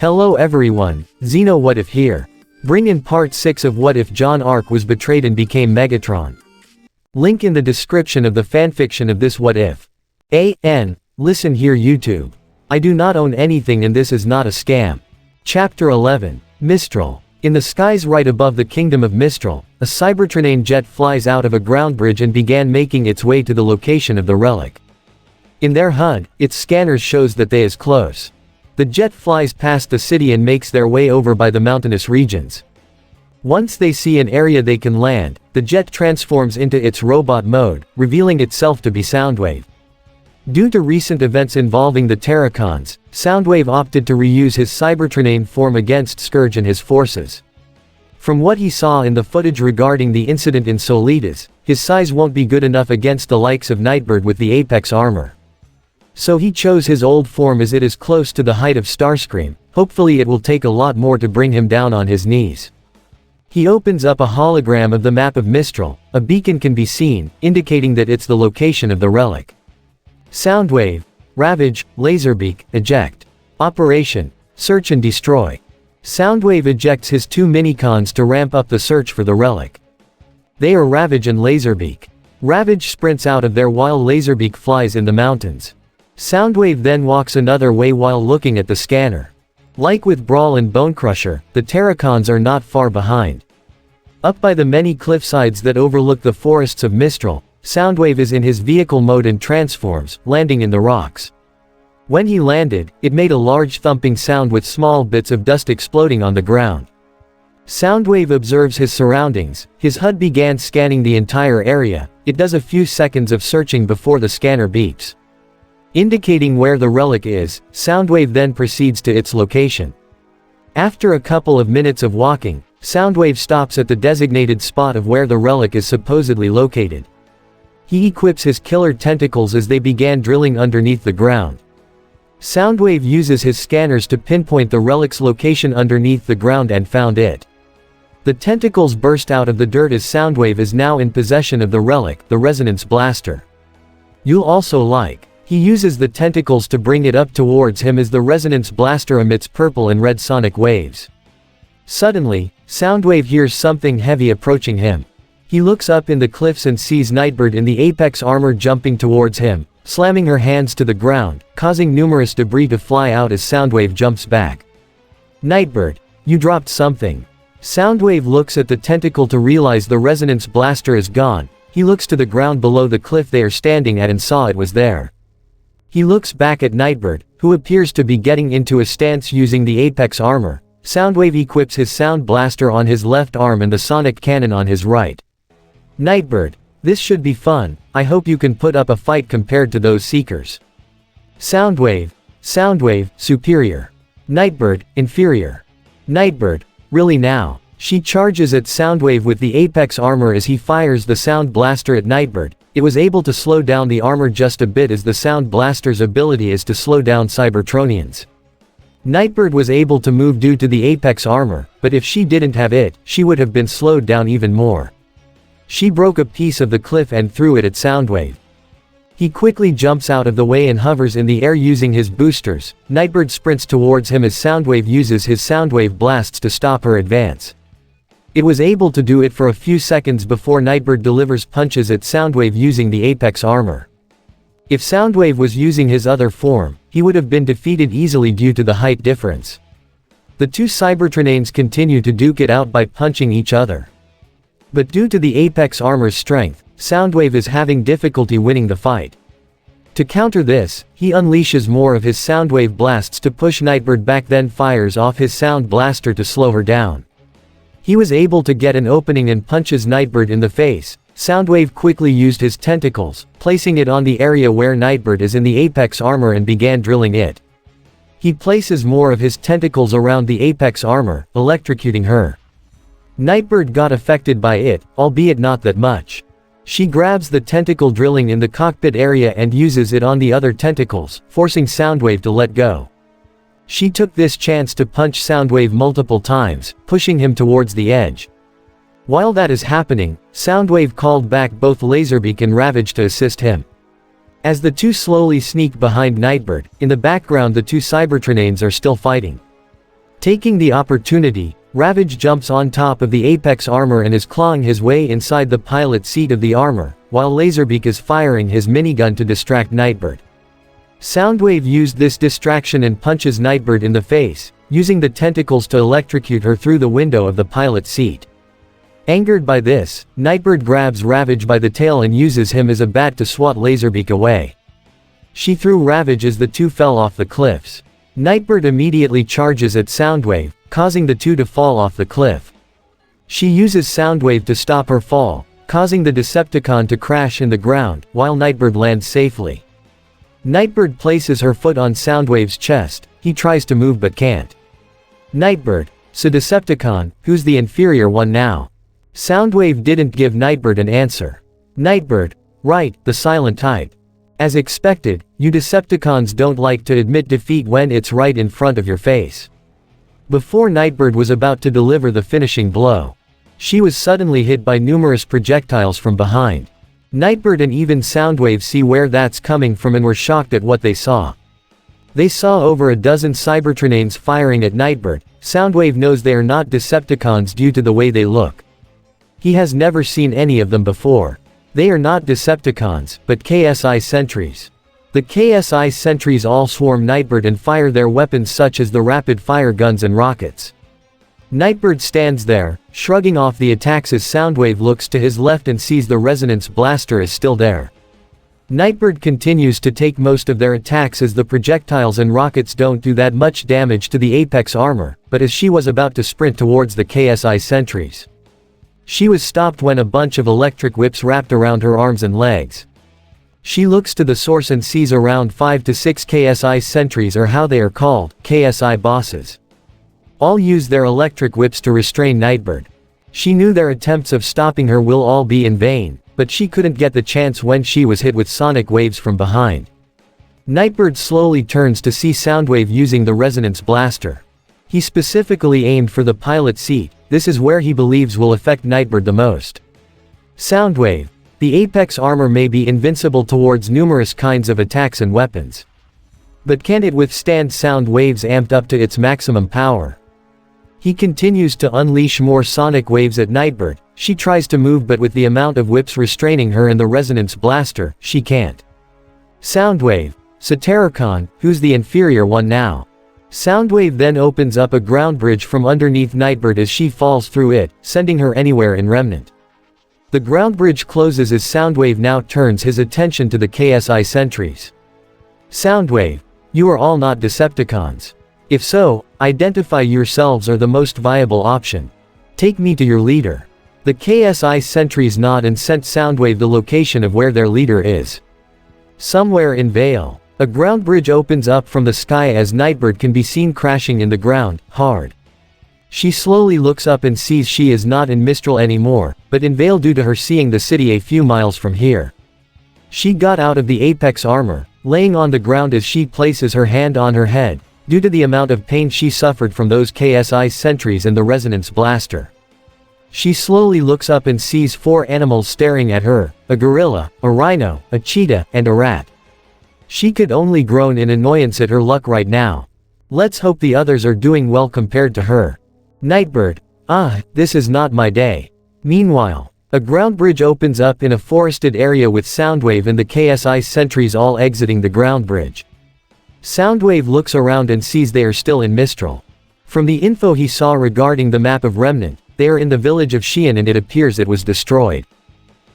Hello everyone, Xeno What If here. Bring in part 6 of What If Jaune Arc was betrayed and became Megatron. Link in the description of the fanfiction of this What If. Listen here YouTube. I do not own anything and this is not a scam. Chapter 11, Mistral. In the skies right above the kingdom of Mistral, a Cybertronane jet flies out of a ground bridge and began making its way to the location of the relic. In their HUD, its scanners shows that they is close. The jet flies past the city and makes their way over by the mountainous regions. Once they see an area they can land, the jet transforms into its robot mode, revealing itself to be Soundwave. Due to recent events involving the Terracons, Soundwave opted to reuse his Cybertronane form against Scourge and his forces. From what he saw in the footage regarding the incident in Solitas, his size won't be good enough against the likes of Nightbird with the Apex armor. So he chose his old form as it is close to the height of Starscream. Hopefully it will take a lot more to bring him down on his knees. He opens up a hologram of the map of Mistral. A beacon can be seen, indicating that it's the location of the relic. Soundwave, Ravage, Laserbeak, Eject. Operation, Search and Destroy. Soundwave ejects his two minicons to ramp up the search for the relic. They are Ravage and Laserbeak. Ravage sprints out of there while Laserbeak flies in the mountains. Soundwave then walks another way while looking at the scanner. Like with Brawl and Bonecrusher, the Terracons are not far behind. Up by the many cliffsides that overlook the forests of Mistral, Soundwave is in his vehicle mode and transforms, landing in the rocks. When he landed, it made a large thumping sound with small bits of dust exploding on the ground. Soundwave observes his surroundings. His HUD began scanning the entire area. It does a few seconds of searching before the scanner beeps, indicating where the relic is. Soundwave then proceeds to its location. After a couple of minutes of walking, Soundwave stops at the designated spot of where the relic is supposedly located. He equips his killer tentacles as they began drilling underneath the ground. Soundwave uses his scanners to pinpoint the relic's location underneath the ground and found it. The tentacles burst out of the dirt as Soundwave is now in possession of the relic, the Resonance Blaster. You'll also like. He uses the tentacles to bring it up towards him as the Resonance Blaster emits purple and red sonic waves. Suddenly, Soundwave hears something heavy approaching him. He looks up in the cliffs and sees Nightbird in the Apex armor jumping towards him, slamming her hands to the ground, causing numerous debris to fly out as Soundwave jumps back. Nightbird, you dropped something. Soundwave looks at the tentacle to realize the Resonance Blaster is gone. He looks to the ground below the cliff they are standing at and saw it was there. He looks back at Nightbird, who appears to be getting into a stance using the Apex armor. Soundwave equips his Sound Blaster on his left arm and the Sonic Cannon on his right. Nightbird, this should be fun. I hope you can put up a fight compared to those Seekers. Soundwave, superior. Nightbird, inferior. Nightbird, really now? She charges at Soundwave with the Apex armor as he fires the Sound Blaster at Nightbird. It was able to slow down the armor just a bit as the Sound Blaster's ability is to slow down Cybertronians. Nightbird was able to move due to the Apex armor, but if she didn't have it, she would have been slowed down even more. She broke a piece of the cliff and threw it at Soundwave. He quickly jumps out of the way and hovers in the air using his boosters. Nightbird sprints towards him as Soundwave uses his Soundwave blasts to stop her advance. It was able to do it for a few seconds before Nightbird delivers punches at Soundwave using the Apex armor. If Soundwave was using his other form, he would have been defeated easily due to the height difference. The two Cybertronanes continue to duke it out by punching each other. But due to the Apex armor's strength, Soundwave is having difficulty winning the fight. To counter this, he unleashes more of his Soundwave blasts to push Nightbird back, then fires off his Sound Blaster to slow her down. He was able to get an opening and punches Nightbird in the face. Soundwave quickly used his tentacles, placing it on the area where Nightbird is in the Apex armor and began drilling it. He places more of his tentacles around the Apex armor, electrocuting her. Nightbird got affected by it, albeit not that much. She grabs the tentacle drilling in the cockpit area and uses it on the other tentacles, forcing Soundwave to let go. She took this chance to punch Soundwave multiple times, pushing him towards the edge. While that is happening, Soundwave called back both Laserbeak and Ravage to assist him. As the two slowly sneak behind Nightbird, in the background the two Cybertronanes are still fighting. Taking the opportunity, Ravage jumps on top of the Apex armor and is clawing his way inside the pilot seat of the armor, while Laserbeak is firing his minigun to distract Nightbird. Soundwave used this distraction and punches Nightbird in the face, using the tentacles to electrocute her through the window of the pilot seat. Angered by this, Nightbird grabs Ravage by the tail and uses him as a bat to swat Laserbeak away. She threw Ravage as the two fell off the cliffs. Nightbird immediately charges at Soundwave, causing the two to fall off the cliff. She uses Soundwave to stop her fall, causing the Decepticon to crash in the ground, while Nightbird lands safely. Nightbird places her foot on Soundwave's chest. He tries to move but can't. Nightbird, so Decepticon, who's the inferior one now? Soundwave didn't give Nightbird an answer. Nightbird, right, the silent type. As expected, you Decepticons don't like to admit defeat when it's right in front of your face. Before Nightbird was about to deliver the finishing blow, she was suddenly hit by numerous projectiles from behind. Nightbird and even Soundwave see where that's coming from and were shocked at what they saw. They saw over a dozen Cybertronians firing at Nightbird. Soundwave knows they are not Decepticons due to the way they look. He has never seen any of them before. They are not Decepticons, but KSI sentries. The KSI sentries all swarm Nightbird and fire their weapons such as the rapid-fire guns and rockets. Nightbird stands there, shrugging off the attacks as Soundwave looks to his left and sees the resonance blaster is still there. Nightbird continues to take most of their attacks as the projectiles and rockets don't do that much damage to the Apex armor, but as she was about to sprint towards the KSI sentries, she was stopped when a bunch of electric whips wrapped around her arms and legs. She looks to the source and sees around 5 to 6 KSI sentries, or how they are called, KSI bosses. All use their electric whips to restrain Nightbird. She knew their attempts of stopping her will all be in vain, but she couldn't get the chance when she was hit with sonic waves from behind. Nightbird slowly turns to see Soundwave using the resonance blaster. He specifically aimed for the pilot seat. This is where he believes will affect Nightbird the most. Soundwave. The Apex armor may be invincible towards numerous kinds of attacks and weapons. But can it withstand Soundwave's amped up to its maximum power? He continues to unleash more sonic waves at Nightbird. She tries to move, but with the amount of whips restraining her and the resonance blaster, she can't. Soundwave. Satiricon, who's the inferior one now? Soundwave then opens up a ground bridge from underneath Nightbird as she falls through it, sending her anywhere in Remnant. The ground bridge closes as Soundwave now turns his attention to the KSI sentries. Soundwave. You are all not Decepticons. If so, identify yourselves are the most viable option. Take me to your leader. The KSI sentries nod and sent Soundwave the location of where their leader is. Somewhere in Vale. A ground bridge opens up from the sky as Nightbird can be seen crashing in the ground, hard. She slowly looks up and sees she is not in Mistral anymore, but in Vale due to her seeing the city a few miles from here. She got out of the Apex armor, laying on the ground as she places her hand on her head, due to the amount of pain she suffered from those KSI sentries and the resonance blaster. She slowly looks up and sees 4 animals staring at her, a gorilla, a rhino, a cheetah, and a rat. She could only groan in annoyance at her luck right now. Let's hope the others are doing well compared to her. Nightbird. This is not my day. Meanwhile, a ground bridge opens up in a forested area with Soundwave and the KSI sentries all exiting the ground bridge. Soundwave looks around and sees they are still in Mistral. From the info he saw regarding the map of Remnant, they are in the village of Xi'an and it appears it was destroyed.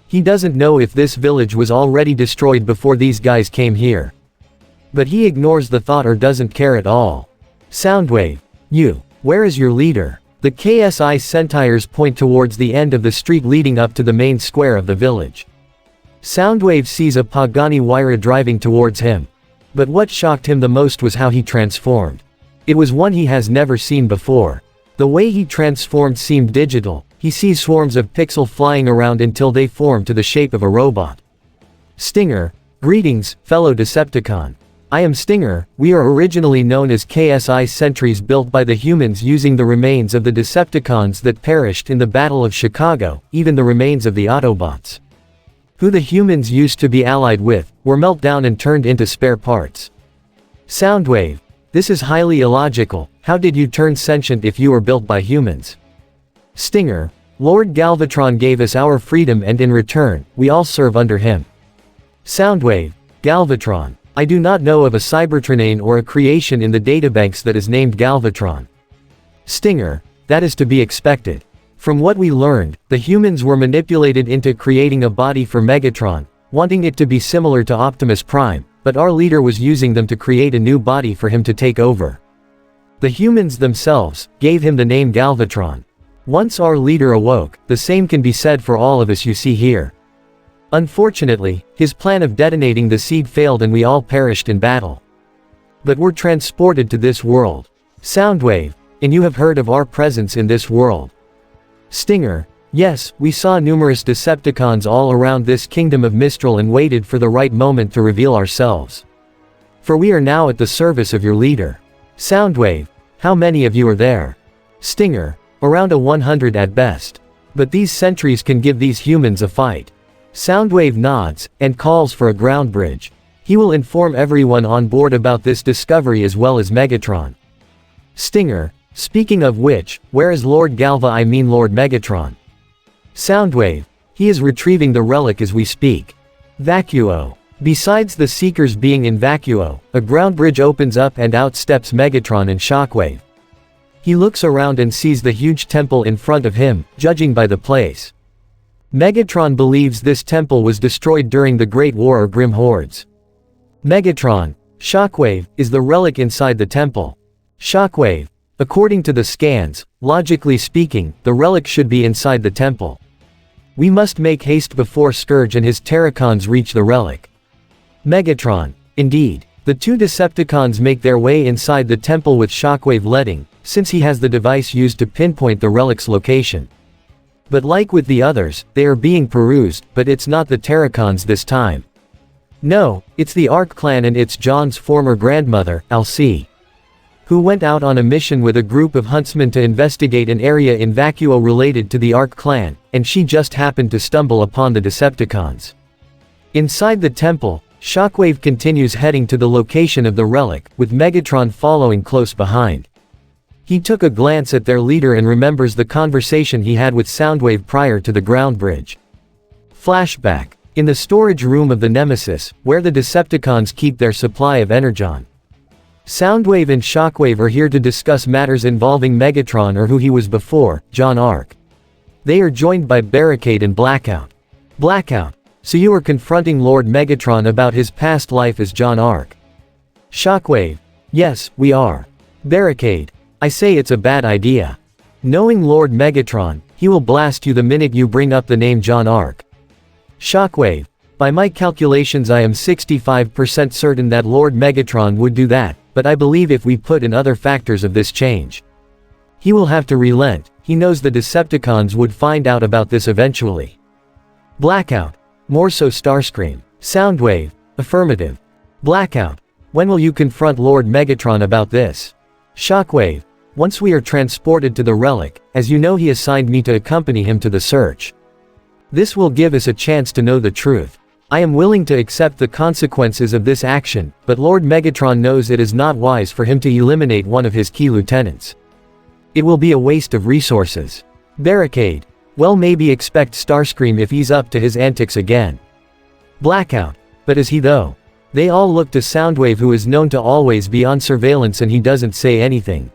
He doesn't know if this village was already destroyed before these guys came here. But he ignores the thought or doesn't care at all. Soundwave. You. Where is your leader? The KSI centaurs point towards the end of the street leading up to the main square of the village. Soundwave sees a Pagani Huayra driving towards him. But what shocked him the most was how he transformed. It was one he has never seen before. The way he transformed seemed digital. He sees swarms of pixel flying around until they form to the shape of a robot. Stinger. Greetings, fellow Decepticon. I am Stinger. We are originally known as KSI sentries built by the humans using the remains of the Decepticons that perished in the Battle of Chicago, even the remains of the Autobots, who the humans used to be allied with, were melted down and turned into spare parts. Soundwave. This is highly illogical. How did you turn sentient if you were built by humans? Stinger, Lord Galvatron gave us our freedom and in return, we all serve under him. Soundwave, Galvatron. I do not know of a Cybertronane or a creation in the databanks that is named Galvatron. Stinger, that is to be expected. From what we learned, the humans were manipulated into creating a body for Megatron, wanting it to be similar to Optimus Prime, but our leader was using them to create a new body for him to take over. The humans themselves gave him the name Galvatron. Once our leader awoke, the same can be said for all of us you see here. Unfortunately, his plan of detonating the seed failed and we all perished in battle. But we're transported to this world. Soundwave, and you have heard of our presence in this world. Stinger, yes, we saw numerous Decepticons all around this kingdom of Mistral and waited for the right moment to reveal ourselves. For we are now at the service of your leader. Soundwave, how many of you are there? Stinger, around 100 at best. But these sentries can give these humans a fight. Soundwave nods, and calls for a ground bridge. He will inform everyone on board about this discovery as well as Megatron. Stinger, speaking of which, where is Lord Galva, I mean Lord Megatron? Soundwave, he is retrieving the relic as we speak. Vacuo. Besides the Seekers being in Vacuo, a ground bridge opens up and out steps Megatron and Shockwave. He looks around and sees the huge temple in front of him, judging by the place. Megatron believes this temple was destroyed during the Great War or Grim Hordes. Megatron, Shockwave, is the relic inside the temple. Shockwave, according to the scans, logically speaking, the relic should be inside the temple. We must make haste before Scourge and his Terracons reach the relic. Megatron, indeed. The two Decepticons make their way inside the temple with Shockwave leading, since he has the device used to pinpoint the relic's location. But like with the others, they are being perused, but it's not the Terracons this time. No, it's the Arc clan and it's John's former grandmother, Alcee, who went out on a mission with a group of huntsmen to investigate an area in Vacuo related to the Arc clan, and she just happened to stumble upon the Decepticons. Inside the temple, Shockwave continues heading to the location of the relic, with Megatron following close behind. He took a glance at their leader and remembers the conversation he had with Soundwave prior to the ground bridge. Flashback. In the storage room of the Nemesis, where the Decepticons keep their supply of Energon. Soundwave and Shockwave are here to discuss matters involving Megatron or who he was before, Jaune Arc. They are joined by Barricade and Blackout. Blackout. So you are confronting Lord Megatron about his past life as Jaune Arc. Shockwave. Yes, we are. Barricade. I say it's a bad idea. Knowing Lord Megatron, he will blast you the minute you bring up the name Jaune Arc. Shockwave. By my calculations I am 65% certain that Lord Megatron would do that, but I believe if we put in other factors of this change, he will have to relent. He knows the Decepticons would find out about this eventually. Blackout. More so Starscream. Soundwave. Affirmative. Blackout. When will you confront Lord Megatron about this? Shockwave. Once we are transported to the relic, as you know he assigned me to accompany him to the search. This will give us a chance to know the truth. I am willing to accept the consequences of this action, but Lord Megatron knows it is not wise for him to eliminate one of his key lieutenants. It will be a waste of resources. Barricade. Well, maybe expect Starscream if he's up to his antics again. Blackout. But is he though? They all look to Soundwave, who is known to always be on surveillance, and he doesn't say anything.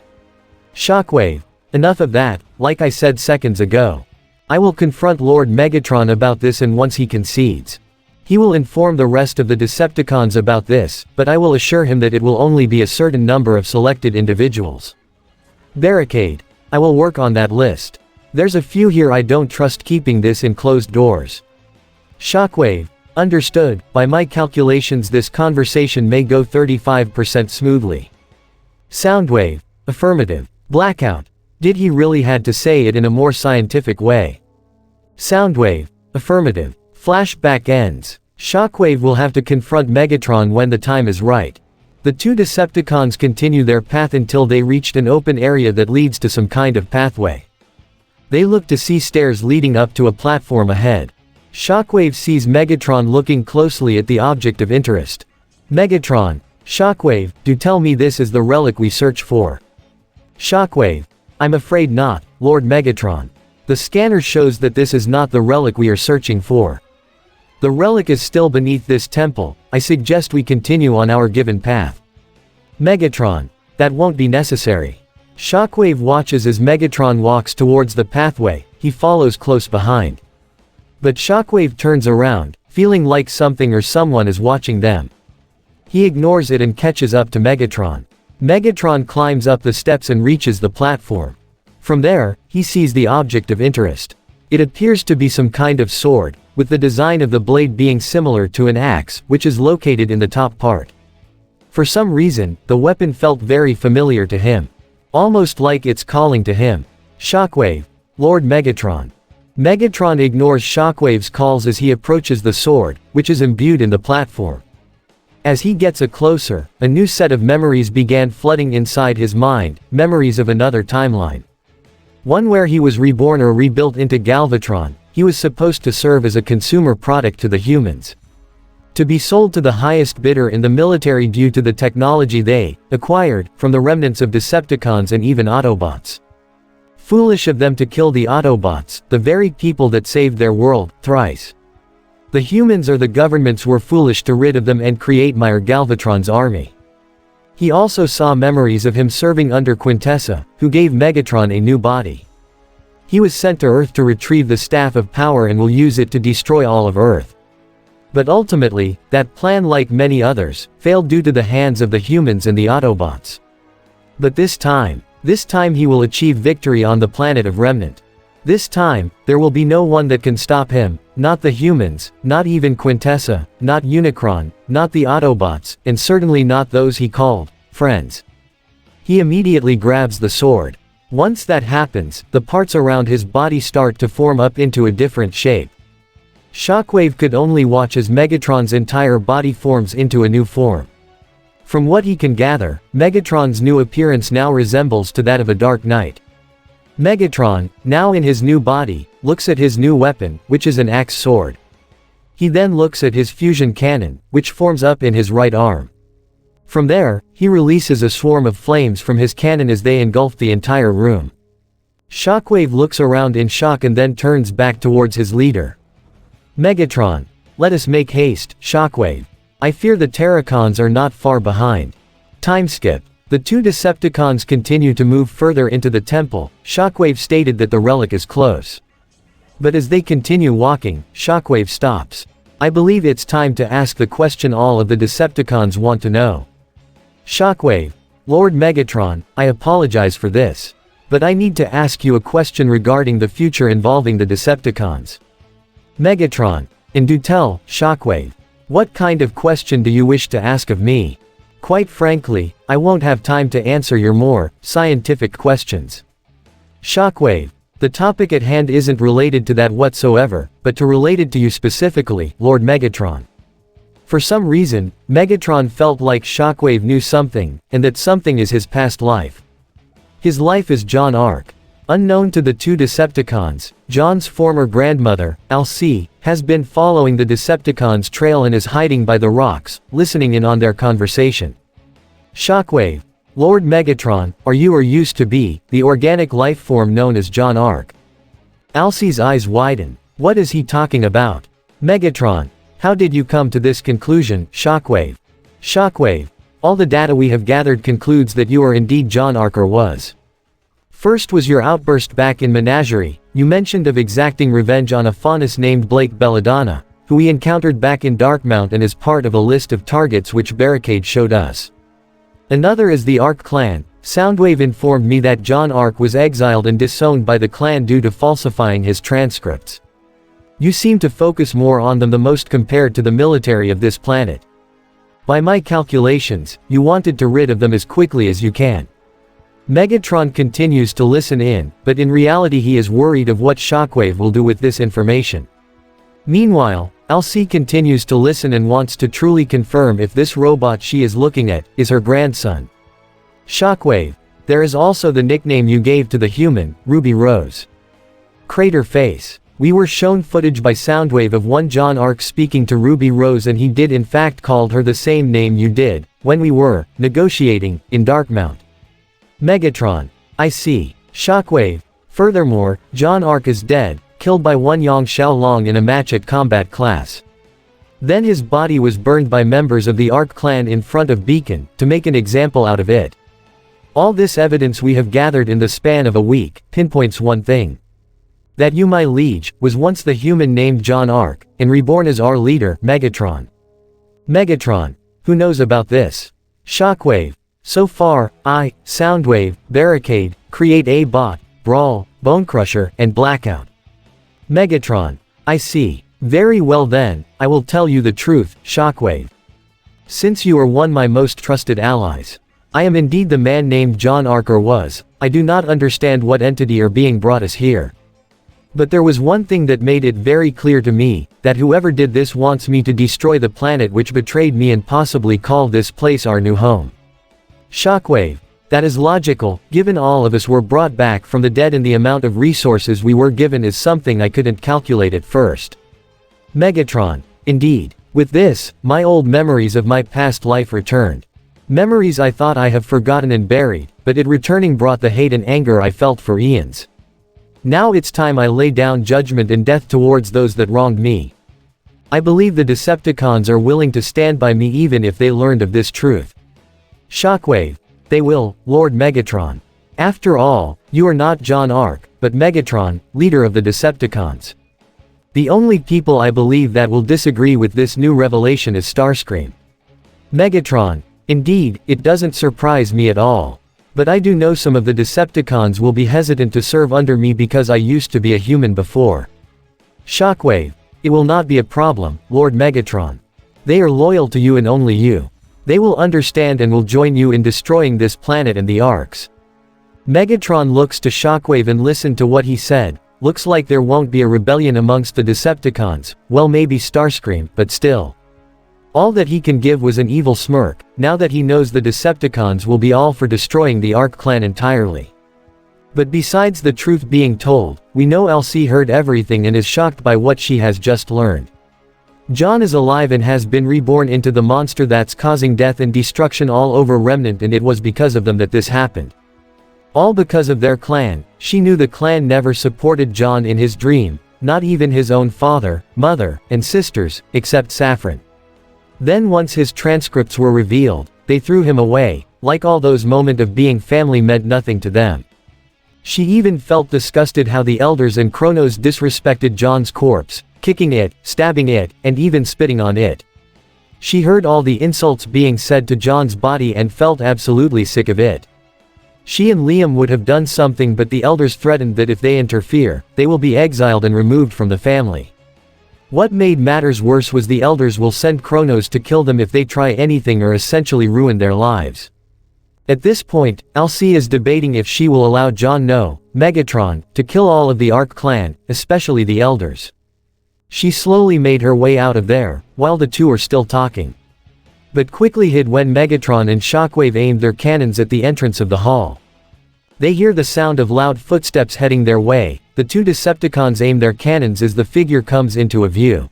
Shockwave. Enough of that, like I said seconds ago. I will confront Lord Megatron about this, and once he concedes, he will inform the rest of the Decepticons about this, but I will assure him that it will only be a certain number of selected individuals. Barricade. I will work on that list. There's a few here I don't trust keeping this in closed doors. Shockwave. Understood. By my calculations this conversation may go 35% smoothly. Soundwave. Affirmative. Blackout. Did he really had to say it in a more scientific way? Soundwave. Affirmative. Flashback ends. Shockwave will have to confront Megatron when the time is right. The two Decepticons continue their path until they reached an open area that leads to some kind of pathway. They look to see stairs leading up to a platform ahead. Shockwave sees Megatron looking closely at the object of interest. Megatron. Shockwave, do tell me this is the relic we search for. Shockwave. I'm afraid not, Lord Megatron. The scanner shows that this is not the relic we are searching for. The relic is still beneath this temple. I suggest we continue on our given path. Megatron. That won't be necessary. Shockwave watches as Megatron walks towards the pathway. He follows close behind. But Shockwave turns around, feeling like something or someone is watching them. He ignores it and catches up to Megatron. Megatron climbs up the steps and reaches the platform. From there, he sees the object of interest. It appears to be some kind of sword, with the design of the blade being similar to an axe, which is located in the top part. For some reason, the weapon felt very familiar to him. Almost like it's calling to him. Shockwave. Lord Megatron. Megatron ignores Shockwave's calls as he approaches the sword, which is imbued in the platform. As he gets closer, a new set of memories began flooding inside his mind, memories of another timeline. One where he was reborn or rebuilt into Galvatron. He was supposed to serve as a consumer product to the humans. To be sold to the highest bidder in the military due to the technology they acquired from the remnants of Decepticons and even Autobots. Foolish of them to kill the Autobots, the very people that saved their world, thrice. The humans or the governments were foolish to rid of them and create Meyer Galvatron's army. He also saw memories of him serving under Quintessa, who gave Megatron a new body. He was sent to Earth to retrieve the Staff of Power and will use it to destroy all of Earth. But ultimately, that plan, like many others, failed due to the hands of the humans and the Autobots. But this time he will achieve victory on the planet of Remnant. This time, there will be no one that can stop him, not the humans, not even Quintessa, not Unicron, not the Autobots, and certainly not those he called friends. He immediately grabs the sword. Once that happens, the parts around his body start to form up into a different shape. Shockwave could only watch as Megatron's entire body forms into a new form. From what he can gather, Megatron's new appearance now resembles to that of a Dark Knight. Megatron, now in his new body, looks at his new weapon, which is an axe sword. He then looks at his fusion cannon, which forms up in his right arm. From there, he releases a swarm of flames from his cannon as they engulf the entire room. Shockwave looks around in shock and then turns back towards his leader. Megatron. Let us make haste, Shockwave. I fear the Terracons are not far behind. Time skip. The two Decepticons continue to move further into the temple. Shockwave stated that the relic is close. But as they continue walking, Shockwave stops. I believe it's time to ask the question all of the Decepticons want to know. Shockwave. Lord Megatron, I apologize for this. But I need to ask you a question regarding the future involving the Decepticons. Megatron. And do tell, Shockwave. What kind of question do you wish to ask of me? Quite frankly, I won't have time to answer your more scientific questions. Shockwave. The topic at hand isn't related to that whatsoever, but related to you specifically, Lord Megatron. For some reason, Megatron felt like Shockwave knew something, and that something is his past life. His life is Jaune Arc. Unknown to the two Decepticons, John's former grandmother, Alcee, has been following the Decepticons' trail and is hiding by the rocks, listening in on their conversation. Shockwave. Lord Megatron, are you or used to be, the organic life form known as Jaune Arc? Alcee's eyes widen. What is he talking about? Megatron. How did you come to this conclusion, Shockwave? Shockwave. All the data we have gathered concludes that you are indeed Jaune Arc or was. First was your outburst back in Menagerie. You mentioned of exacting revenge on a faunus named Blake Belladonna, who we encountered back in Darkmount and is part of a list of targets which Barricade showed us. Another is the Arc clan. Soundwave informed me that Jaune Arc was exiled and disowned by the clan due to falsifying his transcripts. You seem to focus more on them the most compared to the military of this planet. By my calculations, you wanted to rid of them as quickly as you can. Megatron continues to listen in, but in reality he is worried of what Shockwave will do with this information. Meanwhile, Alcee continues to listen and wants to truly confirm if this robot she is looking at is her grandson. Shockwave. There is also the nickname you gave to the human, Ruby Rose. Crater Face. We were shown footage by Soundwave of one Jaune Arc speaking to Ruby Rose and he did in fact called her the same name you did, when we were negotiating in Darkmount. Megatron. I see. Shockwave. Furthermore, Jaune Arc is dead, killed by one Yang Xiaolong in a match at combat class. Then his body was burned by members of the Arc clan in front of Beacon, to make an example out of it. All this evidence we have gathered in the span of a week, pinpoints one thing. That you, my liege, was once the human named Jaune Arc, and reborn as our leader, Megatron. Megatron. Who knows about this? Shockwave. So far, I, Soundwave, Barricade, Create a Bot, Brawl, Bonecrusher, and Blackout. Megatron. I see. Very well then, I will tell you the truth, Shockwave. Since you are one of my most trusted allies. I am indeed the man named Jaune Arc, or was. I do not understand what entity or being brought us here. But there was one thing that made it very clear to me, that whoever did this wants me to destroy the planet which betrayed me and possibly call this place our new home. Shockwave. That is logical, given all of us were brought back from the dead and the amount of resources we were given is something I couldn't calculate at first. Megatron. Indeed. With this, my old memories of my past life returned. Memories I thought I have forgotten and buried, but it returning brought the hate and anger I felt for eons. Now it's time I lay down judgment and death towards those that wronged me. I believe the Decepticons are willing to stand by me even if they learned of this truth. Shockwave. They will, Lord Megatron. After all, you are not Jaune Arc, but Megatron, leader of the Decepticons. The only people I believe that will disagree with this new revelation is Starscream. Megatron. Indeed, it doesn't surprise me at all. But I do know some of the Decepticons will be hesitant to serve under me because I used to be a human before. Shockwave. It will not be a problem, Lord Megatron. They are loyal to you and only you. They will understand and will join you in destroying this planet and the Arcs. Megatron looks to Shockwave and listened to what he said. Looks like there won't be a rebellion amongst the Decepticons, well maybe Starscream, but still. All that he can give was an evil smirk, now that he knows the Decepticons will be all for destroying the Arc clan entirely. But besides the truth being told, we know LC heard everything and is shocked by what she has just learned. Jaune is alive and has been reborn into the monster that's causing death and destruction all over Remnant, and it was because of them that this happened. All because of their clan. She knew the clan never supported Jaune in his dream, not even his own father, mother, and sisters, except Saffron. Then once his transcripts were revealed, they threw him away, like all those moments of being family meant nothing to them. She even felt disgusted how the elders and Kronos disrespected Jaune's corpse, kicking it, stabbing it, and even spitting on it. She heard all the insults being said to Jaune's body and felt absolutely sick of it. She and Liam would have done something, but the elders threatened that if they interfere, they will be exiled and removed from the family. What made matters worse was the elders will send Kronos to kill them if they try anything or essentially ruin their lives. At this point, LC is debating if she will allow Megatron, to kill all of the Arc clan, especially the elders. She slowly made her way out of there, while the two are still talking. But quickly hid when Megatron and Shockwave aimed their cannons at the entrance of the hall. They hear the sound of loud footsteps heading their way. The two Decepticons aim their cannons as the figure comes into a view.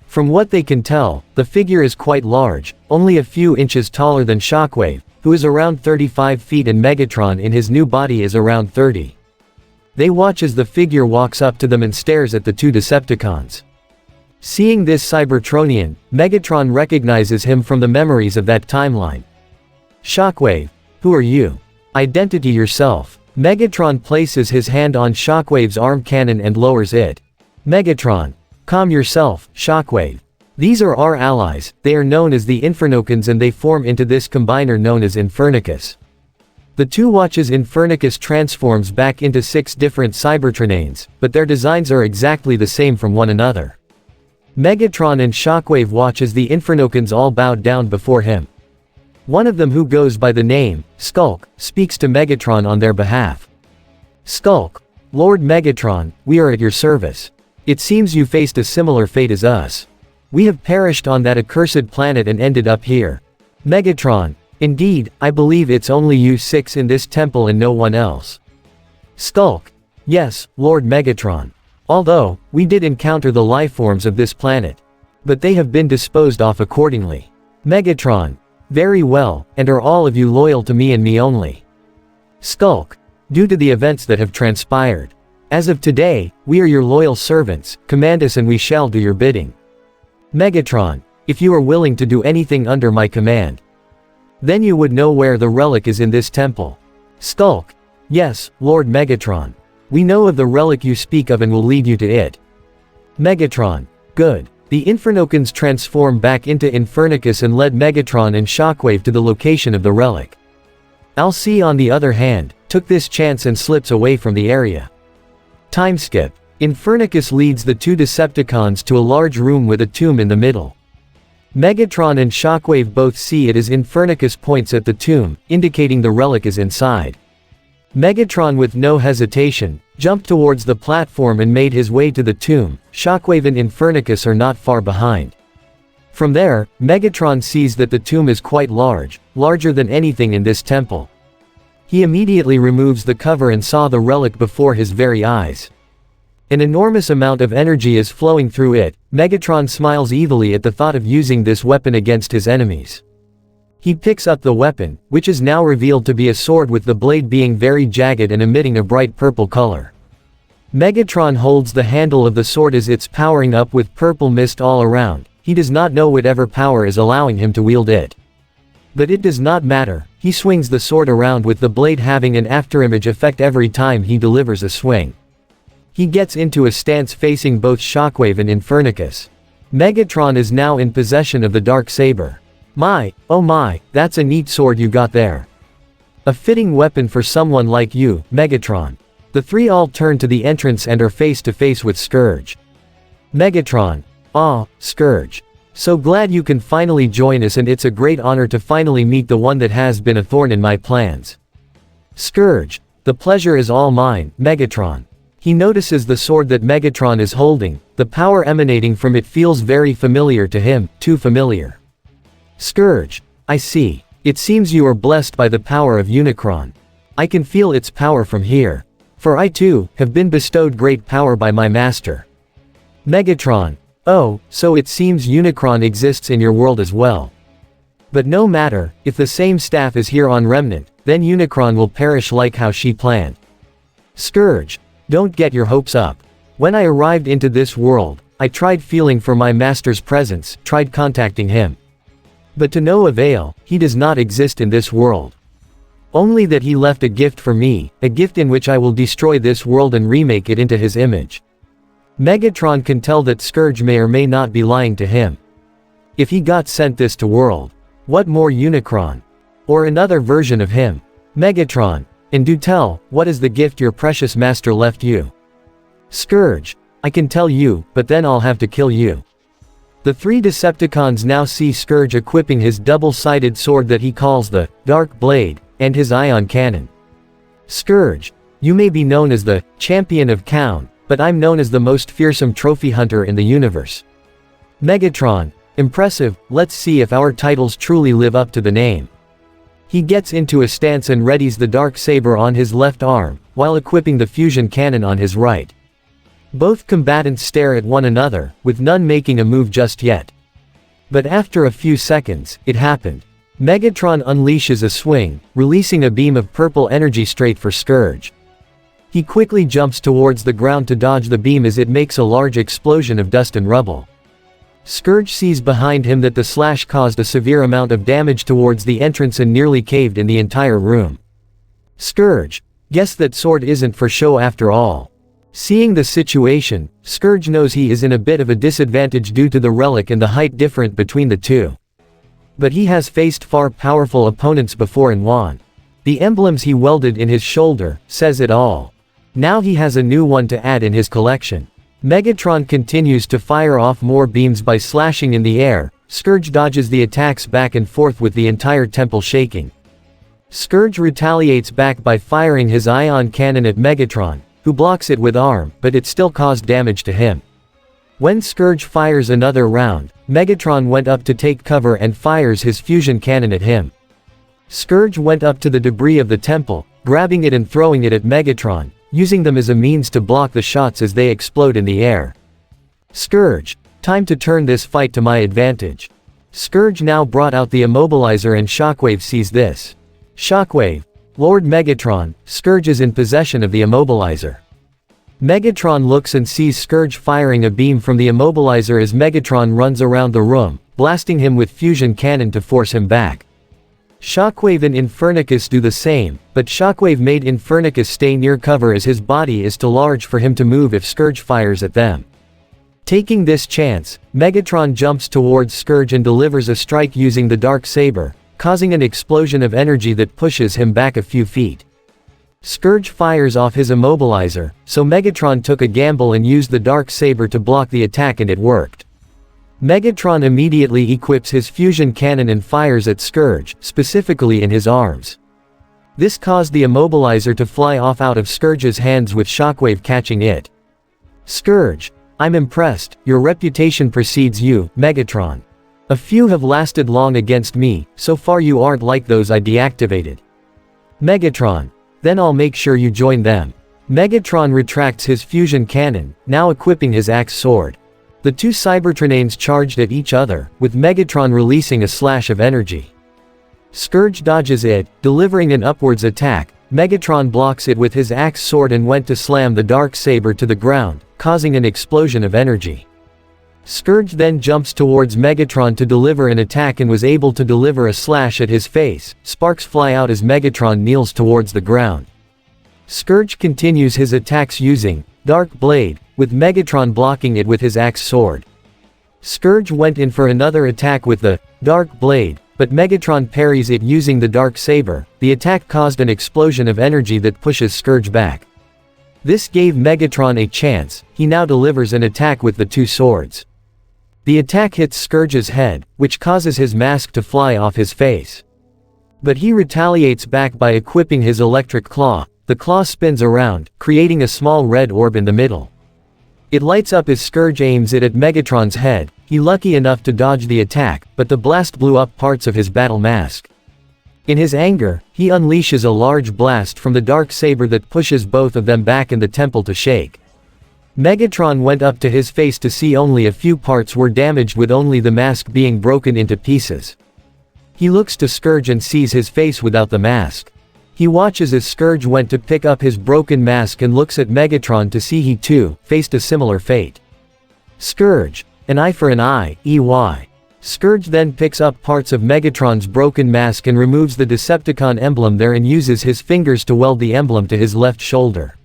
From what they can tell, the figure is quite large, only a few inches taller than Shockwave, who is around 35 feet, and Megatron in his new body is around 30. They watch as the figure walks up to them and stares at the two Decepticons. Seeing this Cybertronian, Megatron recognizes him from the memories of that timeline. Shockwave. Who are you? Identity yourself. Megatron places his hand on Shockwave's arm cannon and lowers it. Megatron. Calm yourself, Shockwave. These are our allies. They are known as the Infernocans and they form into this combiner known as Infernicus. The two watches Infernicus transforms back into 6 different Cybertronians, but their designs are exactly the same from one another. Megatron and Shockwave watch as the Infernocans all bowed down before him. One of them, who goes by the name Skulk, speaks to Megatron on their behalf. Skulk. Lord Megatron, we are at your service. It seems you faced a similar fate as us. We have perished on that accursed planet and ended up here. Megatron. Indeed, I believe it's only you 6 in this temple and no one else. Skulk. Yes, Lord Megatron. Although, we did encounter the lifeforms of this planet. But they have been disposed of accordingly. Megatron. Very well, and are all of you loyal to me and me only? Skulk. due to the events that have transpired. As of today, we are your loyal servants, command us and we shall do your bidding. Megatron, if you are willing to do anything under my command, then you would know where the relic is in this temple. Skulk. Yes, Lord Megatron. We know of the relic you speak of and will lead you to it. Megatron. Good. The Infernocans transform back into Infernicus and led Megatron and Shockwave to the location of the relic. Alcee on the other hand, took this chance and slips away from the area. Time skip. Infernicus leads the two Decepticons to a large room with a tomb in the middle. Megatron and Shockwave both see it as Infernicus points at the tomb, indicating the relic is inside. Megatron with no hesitation, jumped towards the platform and made his way to the tomb. Shockwave and Infernicus are not far behind. From there, Megatron sees that the tomb is quite large, larger than anything in this temple. He immediately removes the cover and saw the relic before his very eyes. An enormous amount of energy is flowing through it. Megatron smiles evilly at the thought of using this weapon against his enemies. He picks up the weapon, which is now revealed to be a sword with the blade being very jagged and emitting a bright purple color. Megatron holds the handle of the sword as it's powering up with purple mist all around. He does not know whatever power is allowing him to wield it. But it does not matter. He swings the sword around with the blade having an afterimage effect every time he delivers a swing. He gets into a stance facing both Shockwave and Infernicus. Megatron is now in possession of the dark saber. Oh my, that's a neat sword you got there. A fitting weapon for someone like you, Megatron. The three all turn to the entrance and are face to face with Scourge. Megatron. Ah, Scourge. So glad you can finally join us and it's a great honor to finally meet the one that has been a thorn in my plans. Scourge. The pleasure is all mine, Megatron. He notices the sword that Megatron is holding. The power emanating from it feels very familiar to him, too familiar. Scourge. I see. It seems you are blessed by the power of Unicron. I can feel its power from here. For I too, have been bestowed great power by my master. Megatron. Oh, so it seems Unicron exists in your world as well. But no matter, if the same staff is here on Remnant, then Unicron will perish like how she planned. Scourge. Don't get your hopes up. When I arrived into this world, I tried feeling for my master's presence, tried contacting him. But to no avail, he does not exist in this world. Only that he left a gift for me, a gift in which I will destroy this world and remake it into his image. Megatron can tell that Scourge may or may not be lying to him. If he got sent this to world, what more Unicron? Or another version of him? Megatron. And do tell, what is the gift your precious master left you? Scourge. I can tell you, but then I'll have to kill you. The three Decepticons now see Scourge equipping his double-sided sword that he calls the Dark Blade, and his ion cannon. Scourge. You may be known as the Champion of Kaun, but I'm known as the most fearsome trophy hunter in the universe. Megatron. Impressive, let's see if our titles truly live up to the name. He gets into a stance and readies the dark saber on his left arm, while equipping the fusion cannon on his right. Both combatants stare at one another, with none making a move just yet. But after a few seconds, it happened. Megatron unleashes a swing, releasing a beam of purple energy straight for Scourge. He quickly jumps towards the ground to dodge the beam as it makes a large explosion of dust and rubble. Scourge sees behind him that the slash caused a severe amount of damage towards the entrance and nearly caved in the entire room. Scourge. Guess that sword isn't for show after all. Seeing the situation, Scourge knows he is in a bit of a disadvantage due to the relic and the height difference between the two. But he has faced far powerful opponents before and won. The emblems he welded in his shoulder, says it all. Now he has a new one to add in his collection. Megatron continues to fire off more beams by slashing in the air. Scourge dodges the attacks back and forth with the entire temple shaking. Scourge retaliates back by firing his ion cannon at Megatron, who blocks it with arm, but it still caused damage to him. When Scourge fires another round, Megatron went up to take cover and fires his fusion cannon at him. Scourge went up to the debris of the temple, grabbing it and throwing it at Megatron, using them as a means to block the shots as they explode in the air. Scourge. Time to turn this fight to my advantage. Scourge now brought out the immobilizer and Shockwave sees this. Shockwave. Lord Megatron, Scourge is in possession of the immobilizer. Megatron looks and sees Scourge firing a beam from the immobilizer as Megatron runs around the room, blasting him with fusion cannon to force him back. Shockwave and Infernicus do the same, but Shockwave made Infernicus stay near cover as his body is too large for him to move if Scourge fires at them. Taking this chance, Megatron jumps towards Scourge and delivers a strike using the Dark Saber, causing an explosion of energy that pushes him back a few feet. Scourge fires off his immobilizer, so Megatron took a gamble and used the Dark Saber to block the attack and it worked. Megatron immediately equips his fusion cannon and fires at Scourge, specifically in his arms. This caused the immobilizer to fly off out of Scourge's hands with Shockwave catching it. Scourge, I'm impressed, your reputation precedes you, Megatron. A few have lasted long against me, so far you aren't like those I deactivated. Megatron, then I'll make sure you join them. Megatron retracts his fusion cannon, now equipping his axe sword. The two Cybertronians charged at each other, with Megatron releasing a slash of energy. Scourge dodges it, delivering an upwards attack. Megatron blocks it with his axe sword and went to slam the Dark Saber to the ground, causing an explosion of energy. Scourge then jumps towards Megatron to deliver an attack and was able to deliver a slash at his face. Sparks fly out as Megatron kneels towards the ground. Scourge continues his attacks using Dark Blade, with Megatron blocking it with his axe sword. Scourge went in for another attack with the Dark Blade, but Megatron parries it using the Dark Saber. The attack caused an explosion of energy that pushes Scourge back. This gave Megatron a chance. He now delivers an attack with the two swords. The attack hits Scourge's head, which causes his mask to fly off his face. But he retaliates back by equipping his electric claw. The claw spins around, creating a small red orb in the middle. It lights up as Scourge aims it at Megatron's head. He's lucky enough to dodge the attack, but the blast blew up parts of his battle mask. In his anger, he unleashes a large blast from the Dark Saber that pushes both of them back and the temple to shake. Megatron went up to his face to see only a few parts were damaged, with only the mask being broken into pieces. He looks to Scourge and sees his face without the mask. He watches as Scourge went to pick up his broken mask and looks at Megatron to see he too faced a similar fate. Scourge, an eye for an eye, EY. Scourge then picks up parts of Megatron's broken mask and removes the Decepticon emblem there and uses his fingers to weld the emblem to his left shoulder.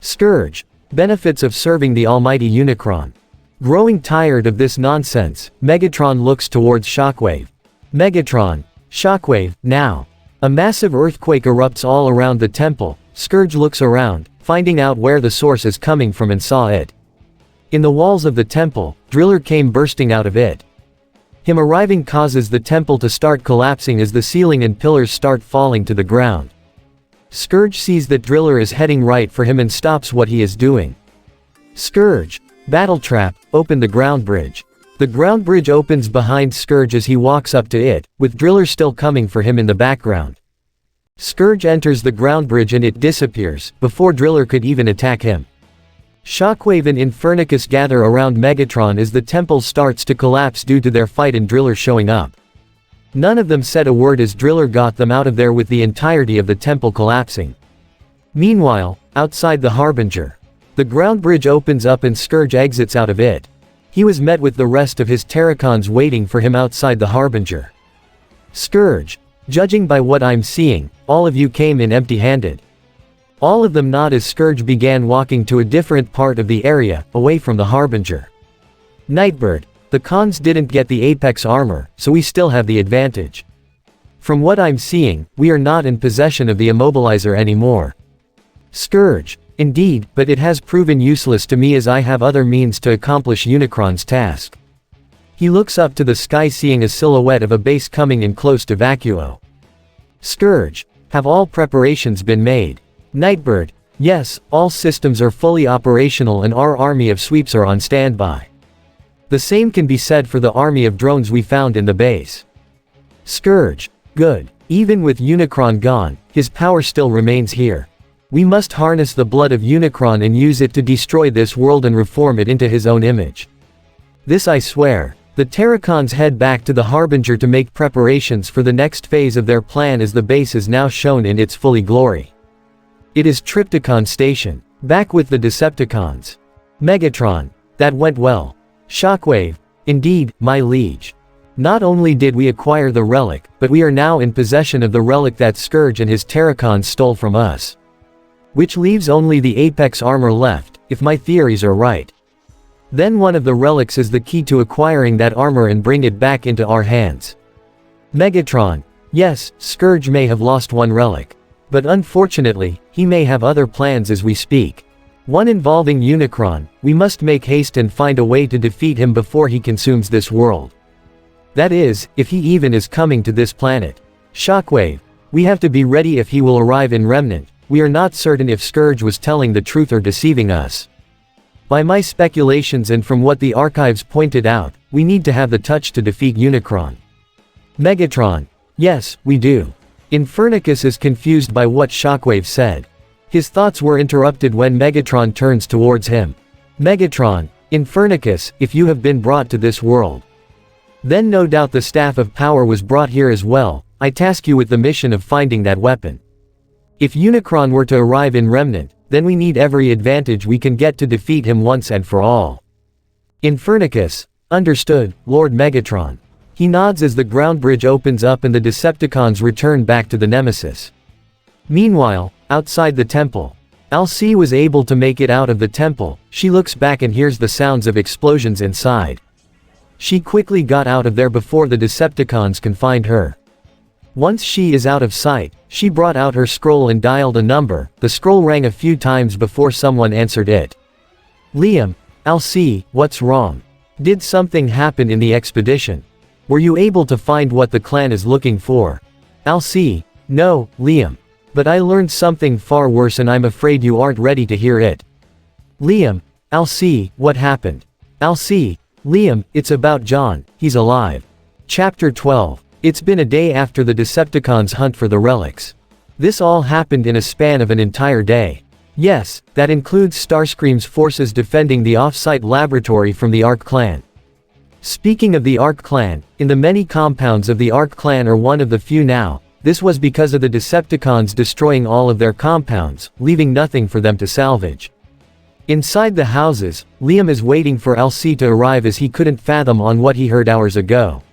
Scourge, benefits of serving the almighty Unicron. Growing tired of this nonsense, Megatron looks towards Shockwave. Megatron, Shockwave, now. A massive earthquake erupts all around the temple. Scourge looks around, finding out where the source is coming from and saw it. In the walls of the temple, Driller came bursting out of it. Him arriving causes the temple to start collapsing as the ceiling and pillars start falling to the ground. Scourge sees that Driller is heading right for him and stops what he is doing. Scourge, battle trap, open the ground bridge. The ground bridge opens behind Scourge as he walks up to it, with Driller still coming for him in the background. Scourge enters the ground bridge and it disappears, before Driller could even attack him. Shockwave and Infernicus gather around Megatron as the temple starts to collapse due to their fight and Driller showing up. None of them said a word as Driller got them out of there with the entirety of the temple collapsing. Meanwhile, outside the Harbinger, the ground bridge opens up and Scourge exits out of it. He was met with the rest of his Terracons waiting for him outside the Harbinger. Scourge, judging by what I'm seeing, all of you came in empty-handed. All of them nod as Scourge began walking to a different part of the area, away from the Harbinger. Nightbird, the cons didn't get the Apex armor, so we still have the advantage. From what I'm seeing, we are not in possession of the immobilizer anymore. Scourge, indeed, but it has proven useless to me as I have other means to accomplish Unicron's task. He looks up to the sky seeing a silhouette of a base coming in close to Vacuo. Scourge, have all preparations been made? Nightbird, yes, all systems are fully operational and our army of sweeps are on standby. The same can be said for the army of drones we found in the base. Scourge, good. Even with Unicron gone, his power still remains here. We must harness the blood of Unicron and use it to destroy this world and reform it into his own image. This I swear. The Terracons head back to the Harbinger to make preparations for the next phase of their plan as the base is now shown in its fully glory. It is Trypticon Station. Back with the Decepticons. Megatron. That went well. Shockwave. Indeed, my liege. Not only did we acquire the relic, but we are now in possession of the relic that Scourge and his Terracons stole from us. Which leaves only the Apex armor left, if my theories are right. Then one of the relics is the key to acquiring that armor and bring it back into our hands. Megatron. Yes, Scourge may have lost one relic. But unfortunately, he may have other plans as we speak. One involving Unicron. We must make haste and find a way to defeat him before he consumes this world. That is, if he even is coming to this planet. Shockwave. We have to be ready if he will arrive in Remnant. We are not certain if Scourge was telling the truth or deceiving us. By my speculations and from what the archives pointed out, we need to have the touch to defeat Unicron. Megatron. Yes, we do. Infernicus is confused by what Shockwave said. His thoughts were interrupted when Megatron turns towards him. Megatron. Infernicus, if you have been brought to this world, then no doubt the Staff of Power was brought here as well. I task you with the mission of finding that weapon. If Unicron were to arrive in Remnant, then we need every advantage we can get to defeat him once and for all. Infernicus. Understood, Lord Megatron. He nods as the ground bridge opens up and the Decepticons return back to the Nemesis. Meanwhile, outside the temple, Alcee was able to make it out of the temple. She looks back and hears the sounds of explosions inside. She quickly got out of there before the Decepticons can find her. Once she is out of sight, she brought out her scroll and dialed a number. The scroll rang a few times before someone answered it. Liam. Alcee, what's wrong? Did something happen in the expedition? Were you able to find what the clan is looking for? Alcee. No, Liam. But I learned something far worse and I'm afraid you aren't ready to hear it. Liam. Alcee, what happened? Alcee. Liam, it's about John, he's alive. Chapter 12. It's been a day after the Decepticons' hunt for the relics. This all happened in a span of an entire day. Yes, that includes Starscream's forces defending the off-site laboratory from the Arc Clan. Speaking of the Arc Clan, in the many compounds of the Arc Clan are one of the few now. This was because of the Decepticons destroying all of their compounds, leaving nothing for them to salvage. Inside the houses, Liam is waiting for Alcee to arrive as he couldn't fathom on what he heard hours ago.